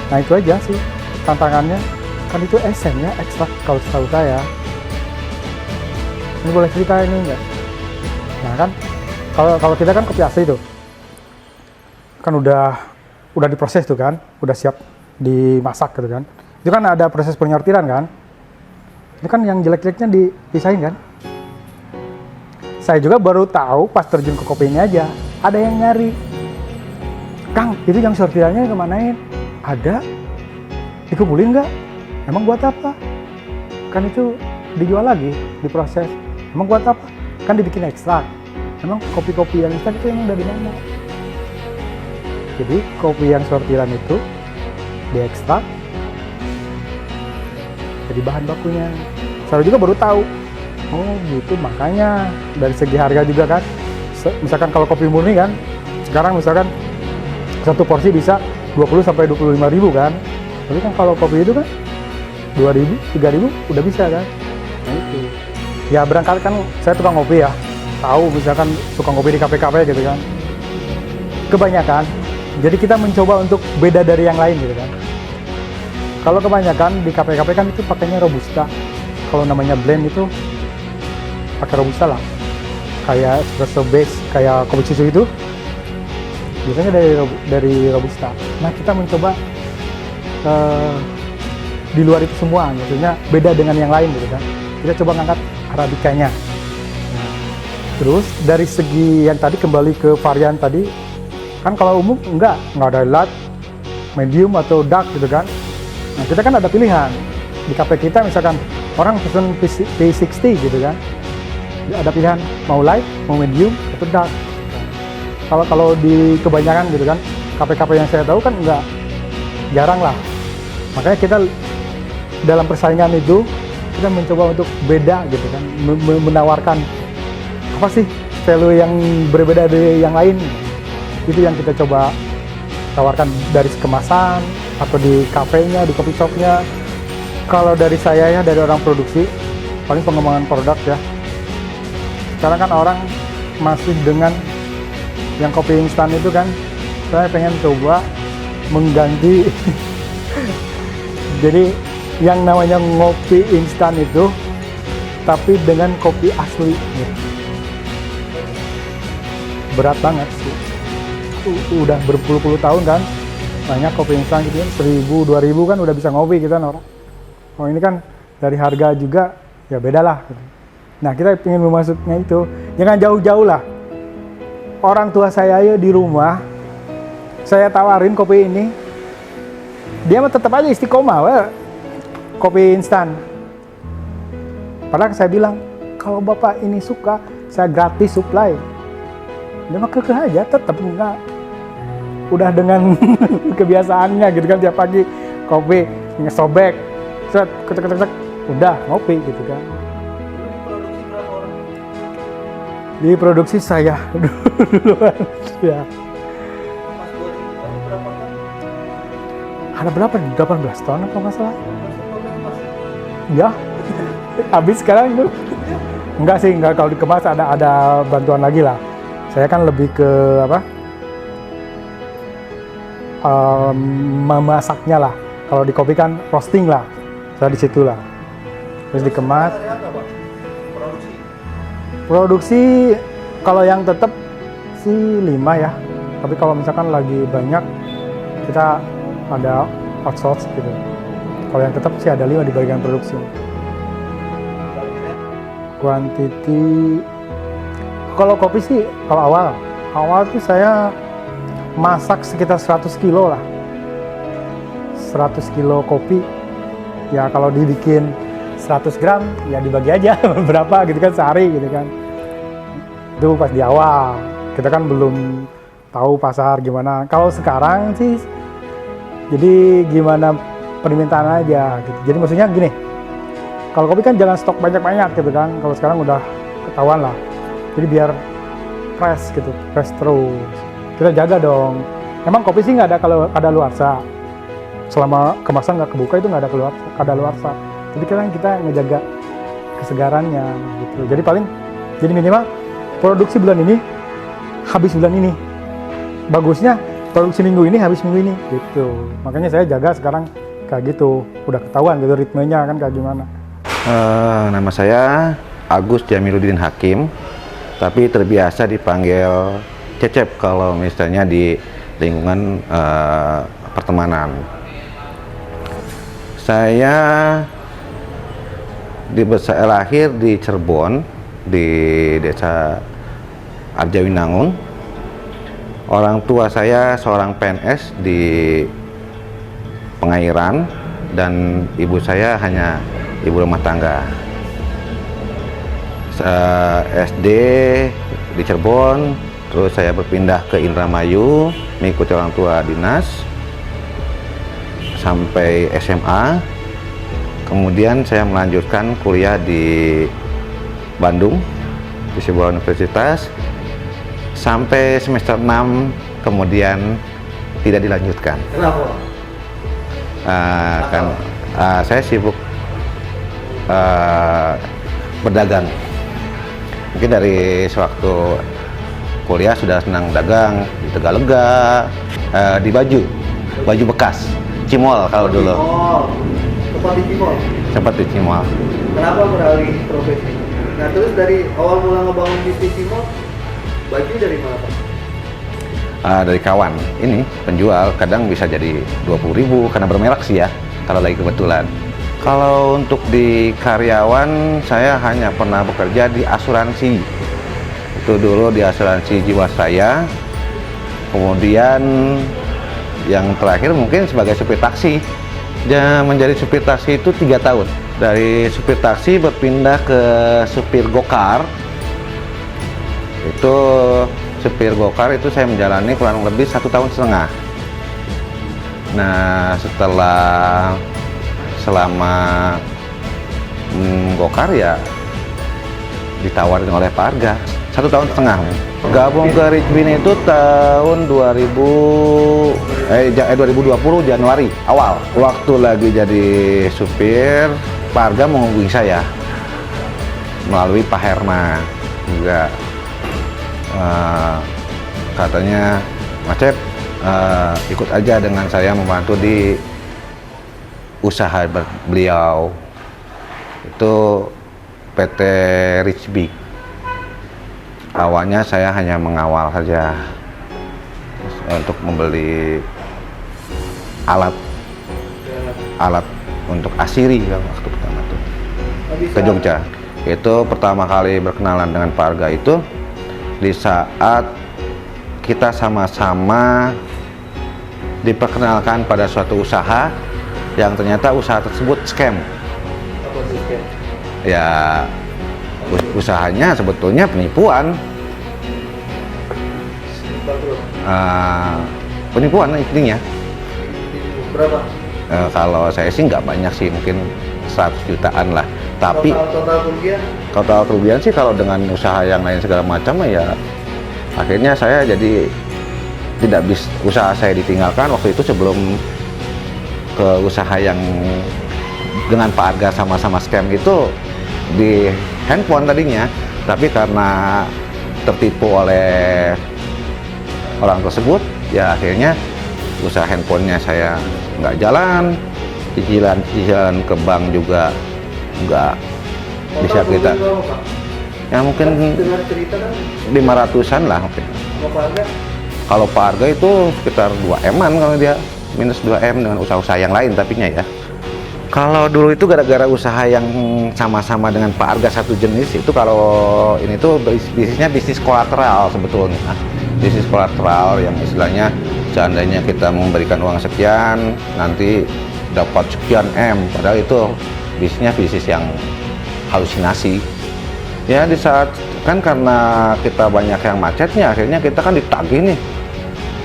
Nah, itu aja sih tantangannya. Kan itu esennya ekstrak kalau setahu saya. Ini boleh cerita ini enggak? Nah kan, kalau kita kan kopi asli tuh, kan udah diproses tuh kan, udah siap dimasak gitu kan. Itu kan ada proses penyortiran kan. Itu kan yang jelek-jeleknya dipisahin kan. Saya juga baru tahu pas terjun ke kopi ini aja, ada yang nyari, Kang, itu yang sortirannya kemanain? Ada, dikumpulin nggak? Emang buat apa? Kan itu dijual lagi, diproses. Emang buat apa? Kan dibikin ekstrak. Emang kopi-kopi yang instan itu emang dari mana? Jadi kopi yang sortiran itu diekstrak jadi bahan bakunya. Saya juga baru tahu. Oh gitu, makanya dari segi harga juga kan. Misalkan kalau kopi murni kan, sekarang misalkan satu porsi bisa 20 sampai 25 ribu kan. Tapi kan kalau kopi itu kan 2.000, 3.000 udah bisa kan. Nah itu. Ya berangkat kan saya tukang ngopi ya. tahu misalkan suka ngopi di kafe-kafe gitu kan. Kebanyakan. Jadi kita mencoba untuk beda dari yang lain gitu kan. Kalau kebanyakan di kafe-kafe kan itu pakainya robusta. Kalau namanya blend itu pakai robusta lah. Kayak espresso base, kayak kopi susu itu biasanya dari robusta. Nah kita mencoba di luar itu semua, maksudnya beda dengan yang lain gitu kan. Kita coba ngangkat arabikanya. Terus dari segi yang tadi kembali ke varian tadi, kan kalau umum nggak ada light, medium atau dark gitu kan. Nah kita kan ada pilihan di kafe kita, misalkan orang pesen P60 gitu kan, ada pilihan mau light, mau medium atau dark. Kalau di kebanyakan gitu kan, kafe-kafe yang saya tahu kan nggak, jarang lah. Makanya kita dalam persaingan itu kita mencoba untuk beda gitu kan, menawarkan apa sih value yang berbeda dari yang lain. Itu yang kita coba tawarkan dari kemasan atau di kafenya, di coffee shopnya. Kalau dari saya ya, dari orang produksi, paling pengembangan produk ya. Sekarang kan orang masih dengan yang kopi instan itu kan, saya pengen coba mengganti. Jadi yang namanya ngopi instan itu, tapi dengan kopi asli. Ya. Berat banget sih. Udah berpuluh-puluh tahun kan, banyak kopi instan gitu kan, 1000, 2000 kan udah bisa ngopi kita orang. Oh ini kan dari harga juga ya beda lah. Nah kita ingin memasuknya itu, jangan jauh-jauh lah. Orang tua saya ya di rumah, saya tawarin kopi ini, dia mah tetap aja istiqomah, kopi instan. Padahal saya bilang, kalau bapak ini suka, saya gratis supply. Dia mah kekeh aja, tetap enggak. Udah dengan kebiasaannya gitu kan, tiap pagi kopi, ngesobek, set, ketek, udah ngopi gitu kan. Diproduksi saya duluan. Ya. Ada berapa? 18 ton apa nggak salah? Ya, habis sekarang itu. Enggak sih, enggak, kalau dikemas ada bantuan lagi lah. Saya kan lebih ke apa? Memasaknya lah. Kalau di kopi kan roasting lah. Saya di situ lah. Terus dikemas. Produksi kalau yang tetap sih 5 ya. Tapi kalau misalkan lagi banyak, kita ada outsource gitu. Kalau yang tetap sih ada 5 di bagian produksi. Quantity, kalau kopi sih, kalau awal tuh saya masak sekitar 100 kilo lah. 100 kilo kopi. Ya kalau dibikin 100 gram, ya dibagi aja berapa gitu kan sehari gitu kan. Itu pas di awal, kita kan belum tahu pasar gimana. Kalau sekarang sih, jadi gimana permintaan aja gitu. Jadi maksudnya gini, kalau kopi kan jangan stok banyak-banyak gitu kan. Kalau sekarang udah ketahuan lah. Jadi biar fresh gitu, fresh terus. Kita jaga dong. Emang kopi sih nggak ada kalau ada luarsa. Selama kemasan nggak kebuka itu nggak ada luarsa. Jadi kan kita ngejaga kesegarannya gitu. Jadi minimal produksi bulan ini habis bulan ini. Bagusnya produksi minggu ini habis minggu ini gitu. Makanya saya jaga sekarang kayak gitu. Udah ketahuan gitu ritmenya kan kayak gimana. Nama saya Agus Jamiluddin Hakim, tapi terbiasa dipanggil Cecep kalau misalnya di lingkungan pertemanan. Saya lahir di Cirebon, di desa Arjawinangun. Orang tua saya seorang PNS di pengairan dan ibu saya hanya ibu rumah tangga. SD di Cirebon, terus saya berpindah ke Indramayu mengikuti orang tua dinas sampai SMA. Kemudian saya melanjutkan kuliah di Bandung di sebuah universitas sampai semester 6, kemudian tidak dilanjutkan. Kenapa? Saya sibuk berdagang. Mungkin dari sewaktu kuliah sudah senang dagang di Tegalega, di baju bekas, Cimol kalau dulu. Oh, tempat di Cimol. Sempat di Cimol. Kenapa beralih profesi? Nah, terus dari awal mula ngebangun bisnis Cimol, baju dari mana, Pak? Dari kawan, ini penjual kadang bisa jadi 20.000 karena bermerek sih ya, kalau lagi kebetulan. Kalau untuk di karyawan, saya hanya pernah bekerja di asuransi. Itu dulu di asuransi Jiwasraya. Kemudian yang terakhir mungkin sebagai supir taksi. Dia menjadi supir taksi itu 3 tahun. Dari supir taksi berpindah ke supir gokar. Itu supir gokar itu saya menjalani kurang lebih 1,5 tahun. Nah, selama gokar ya ditawarin oleh Pak Arga 1,5 tahun. Gabung ke Rich Bean itu tahun 2020 Januari awal. Waktu lagi jadi supir, Pak Arga menghubungi saya melalui Pak Herman juga. Katanya, Mas Cep, ikut aja dengan saya membantu di usaha beliau. Itu PT Rich Big. Awalnya saya hanya mengawal saja untuk membeli alat untuk asiri waktu pertama itu ke Jogja. Itu pertama kali berkenalan dengan Pak Arga itu di saat kita sama-sama diperkenalkan pada suatu usaha yang ternyata usaha tersebut scam. Apa sih, Ken? Ya, usahanya sebetulnya penipuan. Bangkrut. Penipuan intinya. Berapa? Kalau saya sih nggak banyak sih, mungkin 100 jutaan lah. Tapi Total kerugian? total kerugian sih kalau dengan usaha yang lain segala macam ya akhirnya saya jadi tidak bisa, usaha saya ditinggalkan waktu itu sebelum ke usaha yang dengan Pak Arga sama-sama scam itu di handphone tadinya, tapi karena tertipu oleh orang tersebut ya akhirnya usaha handphonenya saya nggak jalan, cicilan ke bank juga nggak bisa kita. Berapa, Pak? Ya mungkin Dengar cerita kan 500-an lah mungkin. sama Pak Arga, Kalau Pak Arga itu sekitar 2M-an kalau dia, minus 2M dengan usaha-usaha yang lain tapinya ya. Kalau dulu itu gara-gara usaha yang sama-sama dengan Pak Arga satu jenis itu, kalau ini tuh bisnisnya bisnis kolateral sebetulnya. Bisnis kolateral yang istilahnya seandainya kita memberikan uang sekian nanti dapat sekian M, padahal itu bisnisnya bisnis yang halusinasi. Ya di saat kan karena kita banyak yang macetnya akhirnya kita kan ditagih nih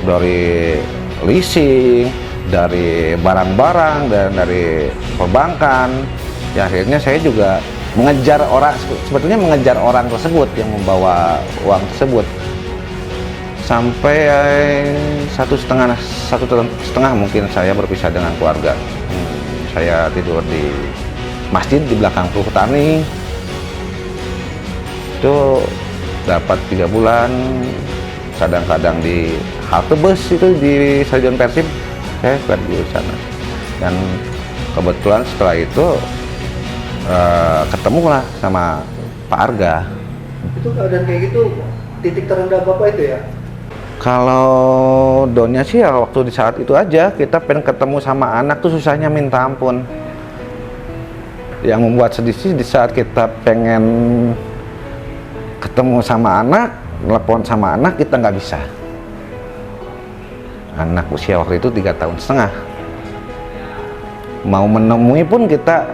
dari leasing, dari barang-barang, dan dari perbankan. Ya akhirnya saya juga mengejar orang, sebetulnya mengejar orang tersebut yang membawa uang tersebut. Sampai 1,5 mungkin saya berpisah dengan keluarga. Saya tidur di masjid di belakang perhutani. Itu dapat 3 bulan, kadang-kadang di halte bus itu di Stadion Persib, saya kerja di sana. Dan kebetulan setelah itu ketemulah sama Pak Arga. itu keadaan kayak gitu, titik terendah Bapak itu ya? Kalau downnya sih ya waktu di saat itu aja, kita pengen ketemu sama anak tuh susahnya minta ampun. Yang membuat sedih sih di saat kita pengen ketemu sama anak, telepon sama anak, kita nggak bisa. Anak usia waktu itu 3,5 tahun. Mau menemui pun kita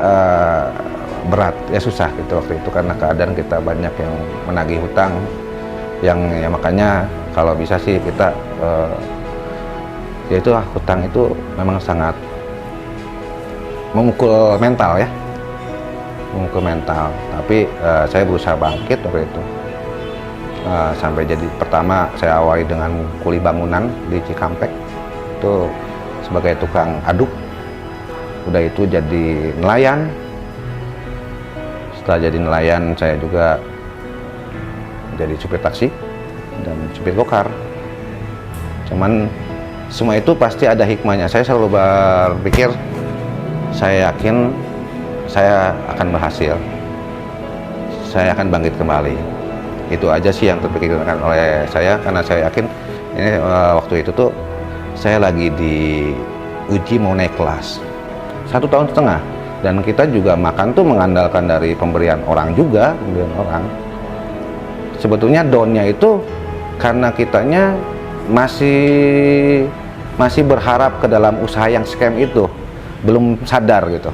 berat, ya susah gitu waktu itu karena keadaan kita banyak yang menagih hutang, yang ya makanya kalau bisa sih kita ya itu hutang itu memang sangat memukul mental ya, memukul mental. Tapi saya berusaha bangkit waktu itu. Sampai jadi pertama saya awali dengan kuli bangunan di Cikampek itu sebagai tukang aduk, udah itu jadi nelayan. Setelah jadi nelayan saya juga jadi supir taksi dan supir gokar. Cuman semua itu pasti ada hikmahnya. Saya selalu berpikir, saya yakin saya akan berhasil, saya akan bangkit kembali. Itu aja sih yang terpikirkan oleh saya, karena saya yakin ini waktu itu tuh saya lagi diuji mau naik kelas 1,5 tahun, dan kita juga makan tuh mengandalkan dari pemberian orang juga, pemberian orang. Sebetulnya downnya itu karena kitanya masih berharap ke dalam usaha yang scam itu, belum sadar gitu,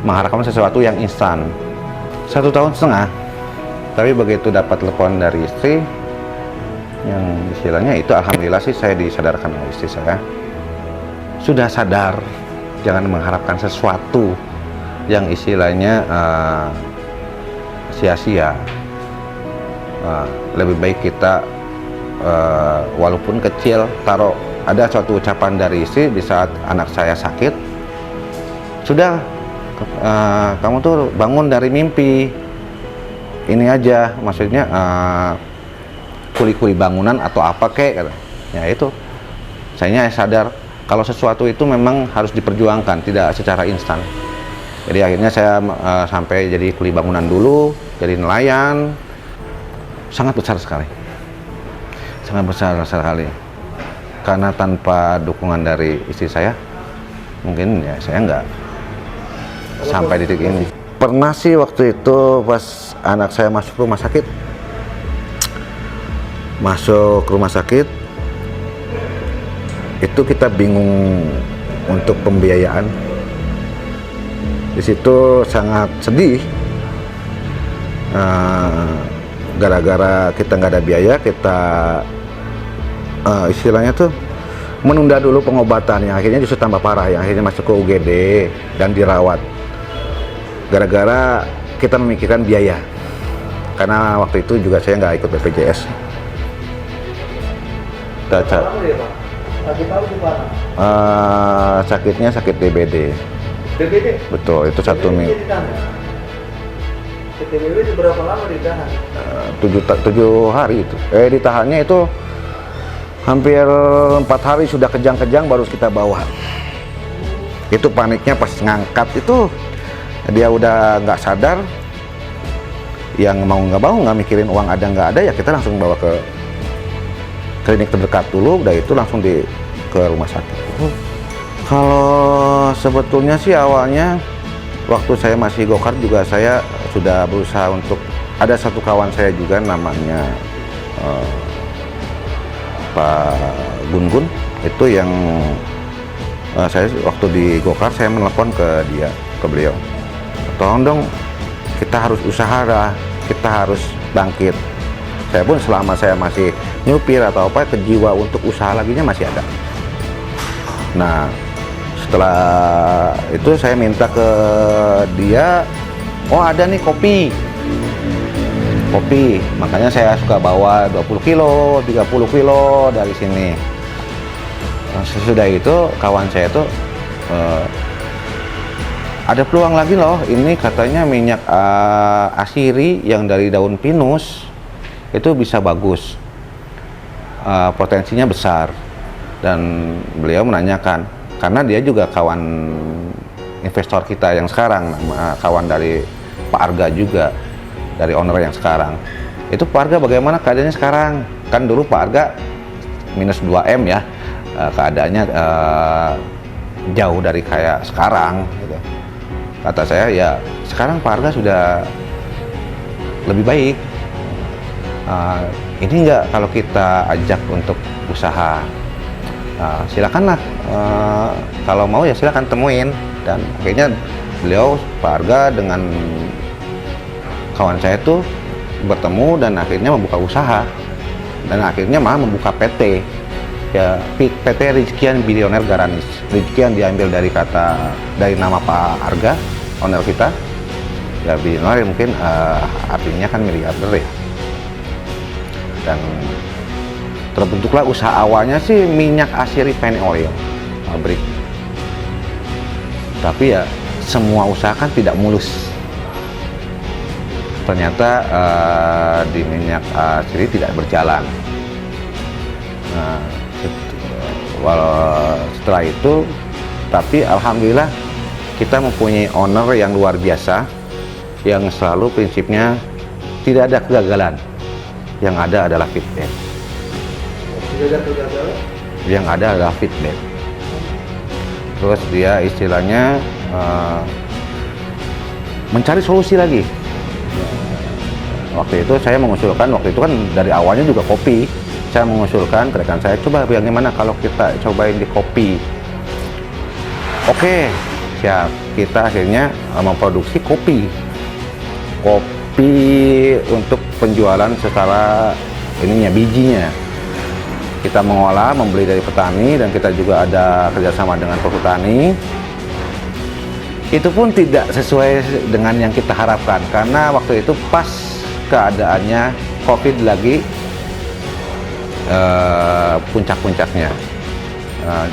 mengharapkan sesuatu yang instan. 1,5 tahun, tapi begitu dapat telepon dari istri yang istilahnya itu, alhamdulillah sih saya disadarkan oleh istri saya, sudah sadar, jangan mengharapkan sesuatu yang istilahnya sia-sia. Lebih baik kita walaupun kecil, taruh ada suatu ucapan dari istri di saat anak saya sakit, sudah kamu tuh bangun dari mimpi ini aja, maksudnya kuli-kuli bangunan atau apa kek, ya itu saya sadar kalau sesuatu itu memang harus diperjuangkan, tidak secara instan. Jadi akhirnya saya sampai jadi kuli bangunan dulu, jadi nelayan. Sangat besar sekali, sangat besar sekali, karena tanpa dukungan dari istri saya mungkin ya saya nggak sampai di titik ini. Pernah sih waktu itu pas anak saya masuk rumah sakit, itu kita bingung untuk pembiayaan. Di situ sangat sedih, gara-gara kita nggak ada biaya, kita istilahnya tuh menunda dulu pengobatan, yang akhirnya justru tambah parah, yang akhirnya masuk ke UGD dan dirawat. Gara-gara kita memikirkan biaya, karena waktu itu juga saya nggak ikut BPJS. Lama dia, Pak? Sakit apa di mana? Sakitnya sakit DBD. DBD? Betul, itu 1 minggu. DBD itu berapa lama ditahan? 7 hari itu. Ditahannya itu hampir 4 hari, sudah kejang-kejang baru kita bawa. Itu paniknya pas ngangkat itu, dia udah nggak sadar, yang mau nggak mikirin uang ada nggak ada, ya kita langsung bawa ke klinik terdekat dulu, udah itu langsung ke rumah sakit. Kalau sebetulnya sih awalnya waktu saya masih gokar juga saya sudah berusaha untuk, ada satu kawan saya juga namanya Pak Gun-Gun, itu yang saya waktu di gokar saya menelepon ke beliau, tolong dong, kita harus usaha lah, kita harus bangkit. Saya pun selama saya masih nyupir atau apa, kejiwa untuk usaha laginya masih ada. Nah, setelah itu saya minta ke dia, oh ada nih kopi, makanya saya suka bawa 20 kilo, 30 kilo dari sini. Nah, sesudah itu kawan saya tuh ada peluang lagi loh, ini katanya minyak asiri yang dari daun pinus itu bisa bagus, potensinya besar. Dan beliau menanyakan, karena dia juga kawan investor kita yang sekarang, kawan dari Pak Arga juga, dari owner yang sekarang. Itu Pak Arga bagaimana keadaannya sekarang? Kan dulu Pak Arga minus 2M ya, keadaannya jauh dari kayak sekarang gitu. Kata saya, ya sekarang Pak Arga sudah lebih baik. Ini enggak, kalau kita ajak untuk usaha, silakanlah, kalau mau ya silakan temuin. Dan akhirnya beliau, Pak Arga dengan kawan saya tuh bertemu dan akhirnya membuka usaha, dan akhirnya malah membuka PT ya, PT Rizkian Bilioner Garanis. Rizkian diambil dari nama Pak Arga, owner kita ya, bilioner mungkin artinya kan miliarder ya. Dan terbentuklah usaha awalnya sih minyak asiri penny oil pabrik. Tapi ya semua usaha kan tidak mulus. ternyata di minyak siri tidak berjalan. Nah, setelah itu, tapi alhamdulillah kita mempunyai owner yang luar biasa, yang selalu prinsipnya tidak ada kegagalan, yang ada adalah feedback. Tidak ada kegagalan? Yang ada adalah feedback. Terus dia istilahnya mencari solusi lagi. Waktu itu saya mengusulkan, waktu itu kan dari awalnya juga kopi. Saya mengusulkan ke rekan saya, coba bagaimana kalau kita cobain di kopi. Oke, siap. Kita akhirnya memproduksi kopi untuk penjualan secara ininya, bijinya. Kita mengolah, membeli dari petani, dan kita juga ada kerjasama dengan petani. Itu pun tidak sesuai dengan yang kita harapkan, karena waktu itu pas keadaannya COVID lagi puncak-puncaknya.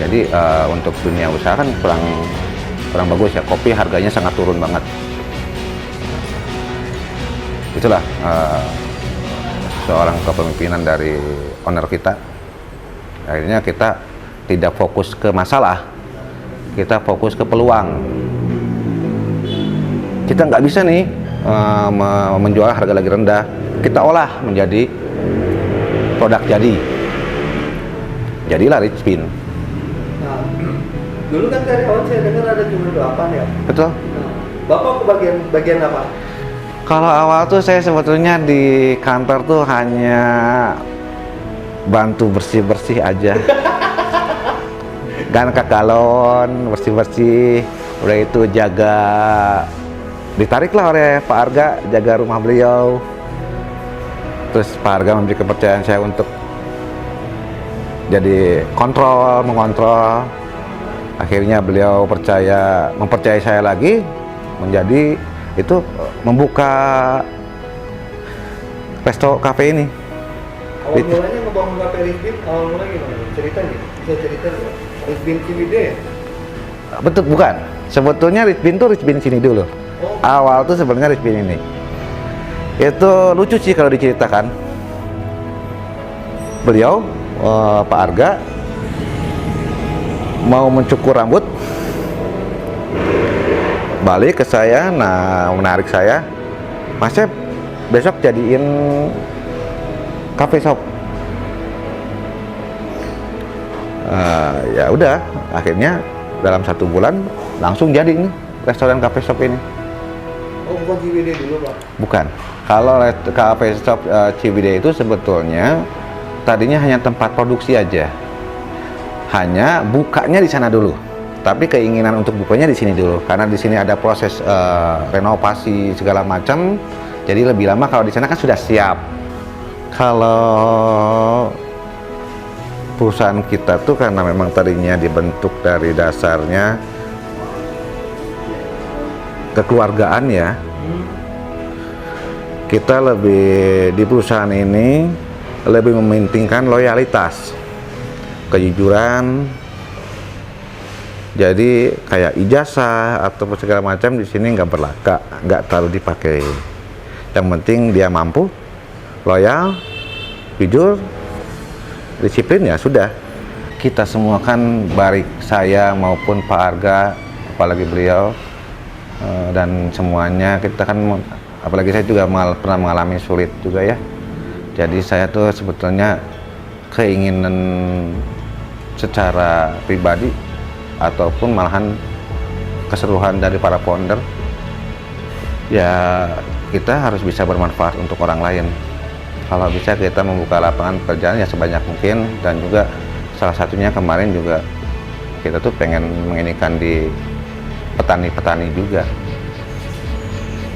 Jadi untuk dunia usaha kan kurang bagus ya, kopi harganya sangat turun banget. Itulah seorang kepemimpinan dari owner kita. Akhirnya kita tidak fokus ke masalah, kita fokus ke peluang. Kita nggak bisa nih menjual harga lagi rendah, kita olah menjadi produk jadilah Rich Bean. Nah, dulu kan dari awal saya dengar ada cuma 8 ya. Betul. Nah, Bapak ke bagian apa? Kalau awal tuh saya sebetulnya di kantor tuh hanya bantu bersih-bersih aja. Kan ke galon, bersih-bersih. Udah itu jaga, ditariklah oleh Pak Arga, jaga rumah beliau. Terus Pak Arga memberi kepercayaan saya untuk jadi mengontrol. Akhirnya beliau mempercayai saya lagi, menjadi itu membuka resto kafe ini. Awal mulanya ngebangun kafe Rich Bean, awal mulanya gimana? Ceritanya, bisa cerita nggak? Rich Bean Ciwidey ya? Betul, bukan. Sebetulnya Rich Bean tuh Rich Bean sini dulu. Awal tuh sebenarnya Rich Bean ini. Itu lucu sih kalau diceritakan. Beliau, Pak Arga, mau mencukur rambut, balik ke saya, menarik saya, Mas Chef, besok jadiin cafe shop. Ya udah, akhirnya dalam 1 bulan langsung jadi ini restoran cafe shop ini. Oh, bukan Ciwidey dulu, Pak? Bukan. Kalau cafe shop Ciwidey itu sebetulnya tadinya hanya tempat produksi aja. Hanya bukanya di sana dulu. Tapi keinginan untuk bukanya di sini dulu, karena di sini ada proses renovasi segala macam. Jadi lebih lama. Kalau di sana kan sudah siap. Kalau perusahaan kita tuh karena memang tadinya dibentuk dari dasarnya kekeluargaan ya, kita lebih di perusahaan ini lebih mementingkan loyalitas, kejujuran. Jadi kayak ijazah atau segala macam di sini nggak berlaku, nggak terlalu dipakai. Yang penting dia mampu, loyal, jujur, disiplin, ya sudah. Kita semua kan, baik saya maupun Pak Arga, apalagi beliau, dan semuanya kita kan, apalagi saya juga pernah mengalami sulit juga ya. Jadi saya tuh sebetulnya keinginan secara pribadi ataupun malahan keseluruhan dari para founder, ya kita harus bisa bermanfaat untuk orang lain. Kalau bisa kita membuka lapangan pekerjaan ya sebanyak mungkin, dan juga salah satunya kemarin juga kita tuh pengen menginikan di petani-petani juga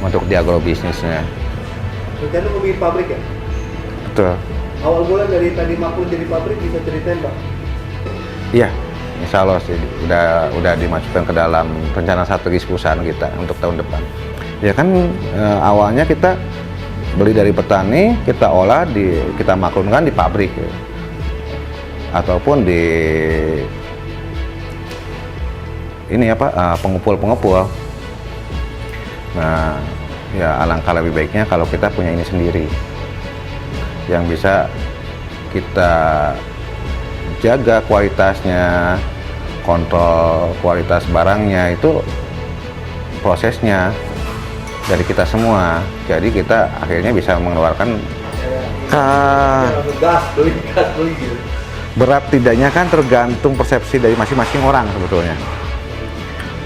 untuk di agrobisnisnya. Rencana mau bikin pabrik ya? Betul. Awal bulan dari tadi maklum jadi pabrik, bisa ceritain, Pak? Iya, insya Allah sih udah dimasukkan ke dalam rencana strategis perusahaan kita untuk tahun depan. Ya kan awalnya kita beli dari petani, kita olah, kita maklumkan di pabrik ya. Ataupun di ini apa, pengepul. Nah, ya alangkah lebih baiknya kalau kita punya ini sendiri yang bisa kita jaga kualitasnya, kontrol kualitas barangnya, itu prosesnya dari kita semua. Jadi kita akhirnya bisa mengeluarkan gas beli gitu. berat tidaknya kan tergantung persepsi dari masing-masing orang sebetulnya.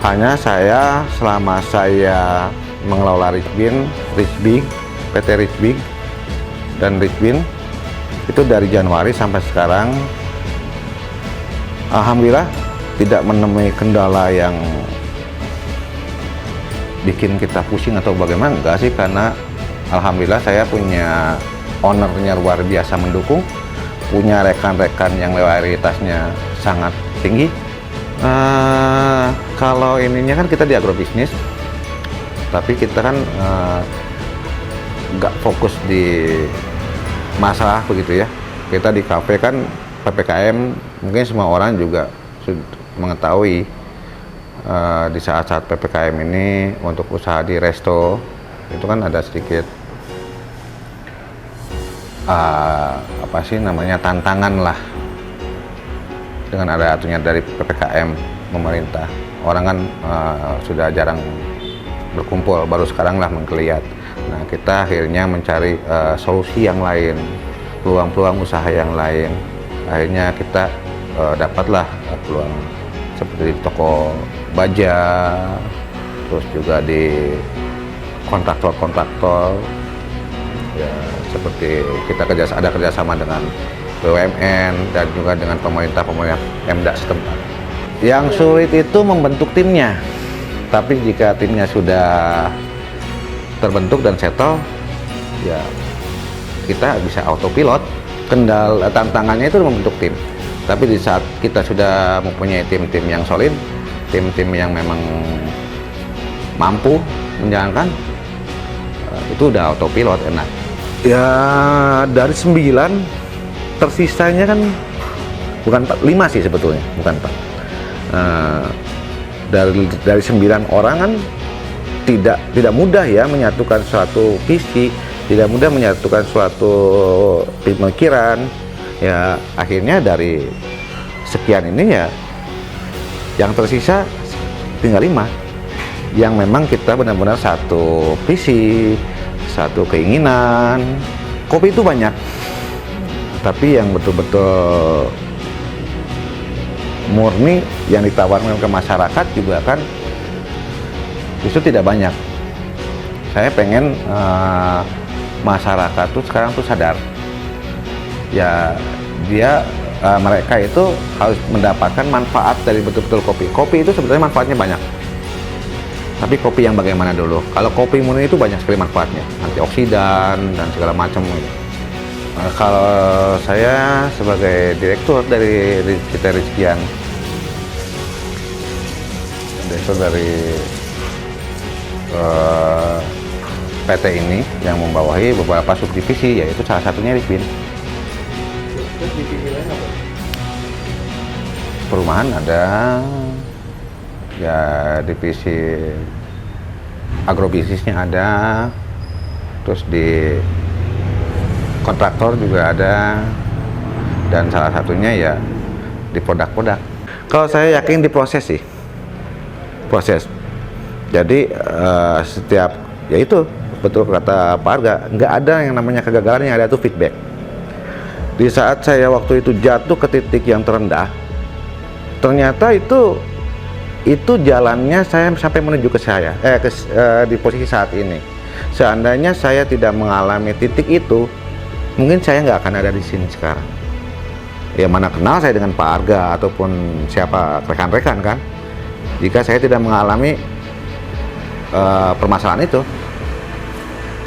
Hanya saya selama saya mengelola Richbig, PT Richbig dan Richbin itu dari Januari sampai sekarang, alhamdulillah tidak menemui kendala yang bikin kita pusing atau bagaimana, enggak sih, karena alhamdulillah saya punya ownernya luar biasa mendukung, punya rekan-rekan yang loyalitasnya sangat tinggi. Kalau ininya kan kita di agrobisnis, tapi kita kan nggak fokus di masalah begitu ya. Kita di kafe kan PPKM, mungkin semua orang juga sudah mengetahui di saat-saat PPKM ini untuk usaha di resto itu kan ada sedikit apa sih namanya, tantangan lah dengan ada aturan dari PPKM pemerintah. Orang kan sudah jarang berkumpul, baru sekarang lah menggeliat. Nah, kita akhirnya mencari solusi yang lain, peluang-peluang usaha yang lain. Akhirnya kita dapatlah peluang seperti di toko baja, terus juga di kontraktor ya, seperti kita ada kerjasama dengan BUMN dan juga dengan pemerintah Pemda setempat. Yang sulit itu membentuk timnya, tapi jika timnya sudah terbentuk dan settle, ya kita bisa autopilot. Tantangannya itu membentuk tim, tapi di saat kita sudah mempunyai tim-tim yang solid, tim-tim yang memang mampu menjalankan, itu udah autopilot, enak. Ya dari 9 tersisanya kan bukan 5 sih sebetulnya, bukan 4. Dari 9 orang kan tidak mudah ya menyatukan suatu visi, tidak mudah menyatukan suatu pemikiran. Ya akhirnya dari sekian ini ya yang tersisa tinggal 5 yang memang kita benar-benar satu visi, satu keinginan. Kopi itu banyak, tapi yang betul-betul murni yang ditawarkan ke masyarakat juga kan justru tidak banyak. Saya pengen masyarakat tuh sekarang tuh sadar ya, mereka itu harus mendapatkan manfaat dari betul-betul kopi. Kopi itu sebenarnya manfaatnya banyak, tapi kopi yang bagaimana dulu. Kalau kopi murni itu banyak sekali manfaatnya, antioksidan dan segala macam. Kalau saya sebagai direktur dari PT Rizkian, direktur dari PT ini yang membawahi beberapa subdivisi, yaitu salah satunya Rizbin. Terus divisi lain apa? Perumahan ada, ya divisi agrobisnisnya ada, terus di kontraktor juga ada, dan salah satunya ya di produk-produk. Kalau saya yakin di proses sih, proses. Jadi setiap, ya itu betul kata Pak Arga, nggak ada yang namanya kegagalan, yang ada itu feedback. Di saat saya waktu itu jatuh ke titik yang terendah, ternyata itu jalannya saya sampai menuju ke saya, di posisi saat ini. Seandainya saya tidak mengalami titik itu, mungkin saya nggak akan ada di sini sekarang. Ya mana kenal saya dengan Pak Arga ataupun siapa rekan-rekan kan, jika saya tidak mengalami permasalahan itu.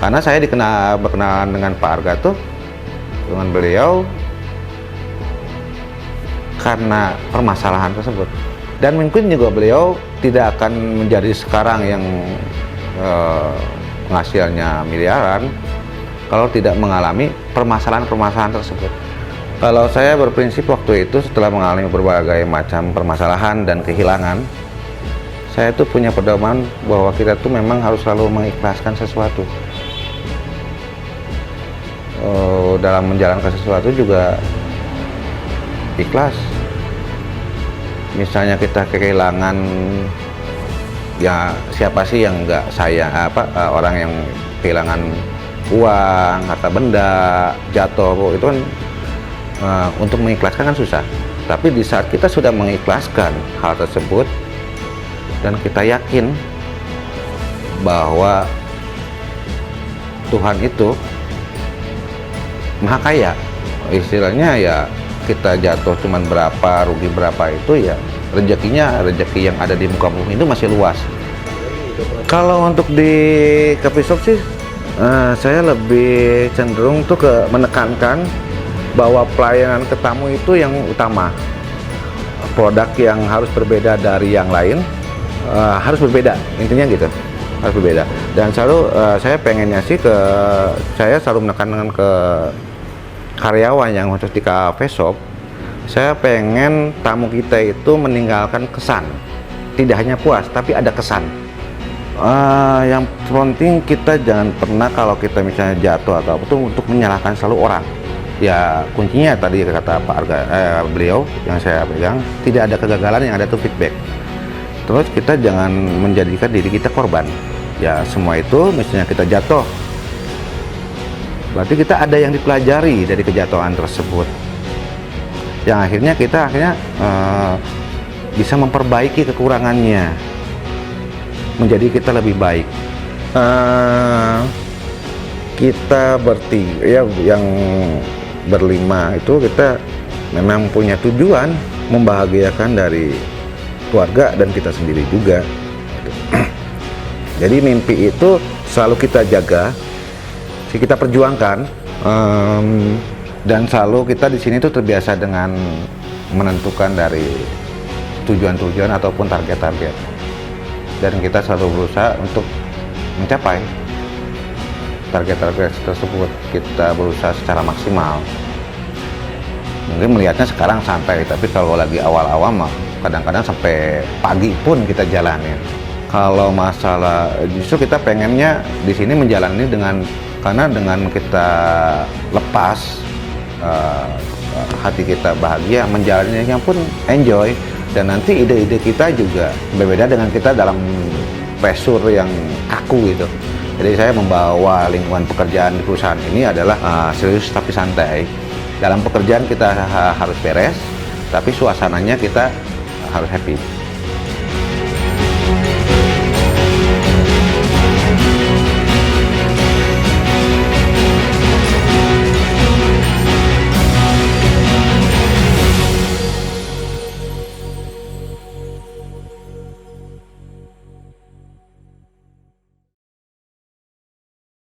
Karena saya berkenalan dengan Pak Arga tuh, dengan beliau karena permasalahan tersebut. Dan mungkin juga beliau tidak akan menjadi sekarang yang penghasilnya miliaran kalau tidak mengalami permasalahan-permasalahan tersebut. Kalau saya berprinsip waktu itu setelah mengalami berbagai macam permasalahan dan kehilangan, saya tuh punya pedoman bahwa kita tuh memang harus selalu mengikhlaskan sesuatu. Dalam menjalankan sesuatu juga ikhlas. Misalnya kita kehilangan, ya siapa sih yang nggak orang yang kehilangan uang, harta benda, jatuh, itu kan untuk mengikhlaskan kan susah. Tapi di saat kita sudah mengikhlaskan hal tersebut dan kita yakin bahwa Tuhan itu maha kaya, istilahnya ya kita jatuh cuman berapa, rugi berapa, itu ya rezeki yang ada di muka bumi itu masih luas. Kalau untuk di coffee shop sih saya lebih cenderung tuh menekankan bahwa pelayanan ke tamu itu yang utama. Produk yang harus berbeda dari yang lain harus berbeda, intinya gitu, harus berbeda. Dan selalu saya pengennya sih saya selalu menekankan ke karyawan yang masuk di cafe shop, saya pengen tamu kita itu meninggalkan kesan, tidak hanya puas tapi ada kesan. Yang penting kita jangan pernah kalau kita misalnya jatuh atau apa tuh untuk menyalahkan selalu orang. Ya kuncinya tadi kata Pak beliau yang saya pegang, tidak ada kegagalan, yang ada tuh feedback. Terus kita jangan menjadikan diri kita korban. Ya semua itu misalnya kita jatuh, berarti kita ada yang dipelajari dari kejatuhan tersebut, yang akhirnya kita bisa memperbaiki kekurangannya menjadi kita lebih baik. Kita bertiga, ya yang berlima itu kita memang punya tujuan membahagiakan dari keluarga dan kita sendiri juga. Jadi mimpi itu selalu kita jaga, kita perjuangkan, dan selalu kita di sini tuh terbiasa dengan menentukan dari tujuan-tujuan ataupun target-target, dan kita selalu berusaha untuk mencapai target-target tersebut. Kita berusaha secara maksimal. Mungkin melihatnya sekarang santai, tapi kalau lagi awal-awal mah kadang-kadang sampai pagi pun kita jalanin. Kalau masalah, justru kita pengennya di sini menjalani karena dengan kita lepas, hati kita bahagia, menjalaninya pun enjoy, dan nanti ide-ide kita juga berbeda dengan kita dalam pressure yang kaku gitu. Jadi saya membawa lingkungan pekerjaan di perusahaan ini adalah serius tapi santai. Dalam pekerjaan kita harus beres, tapi suasananya kita harus happy.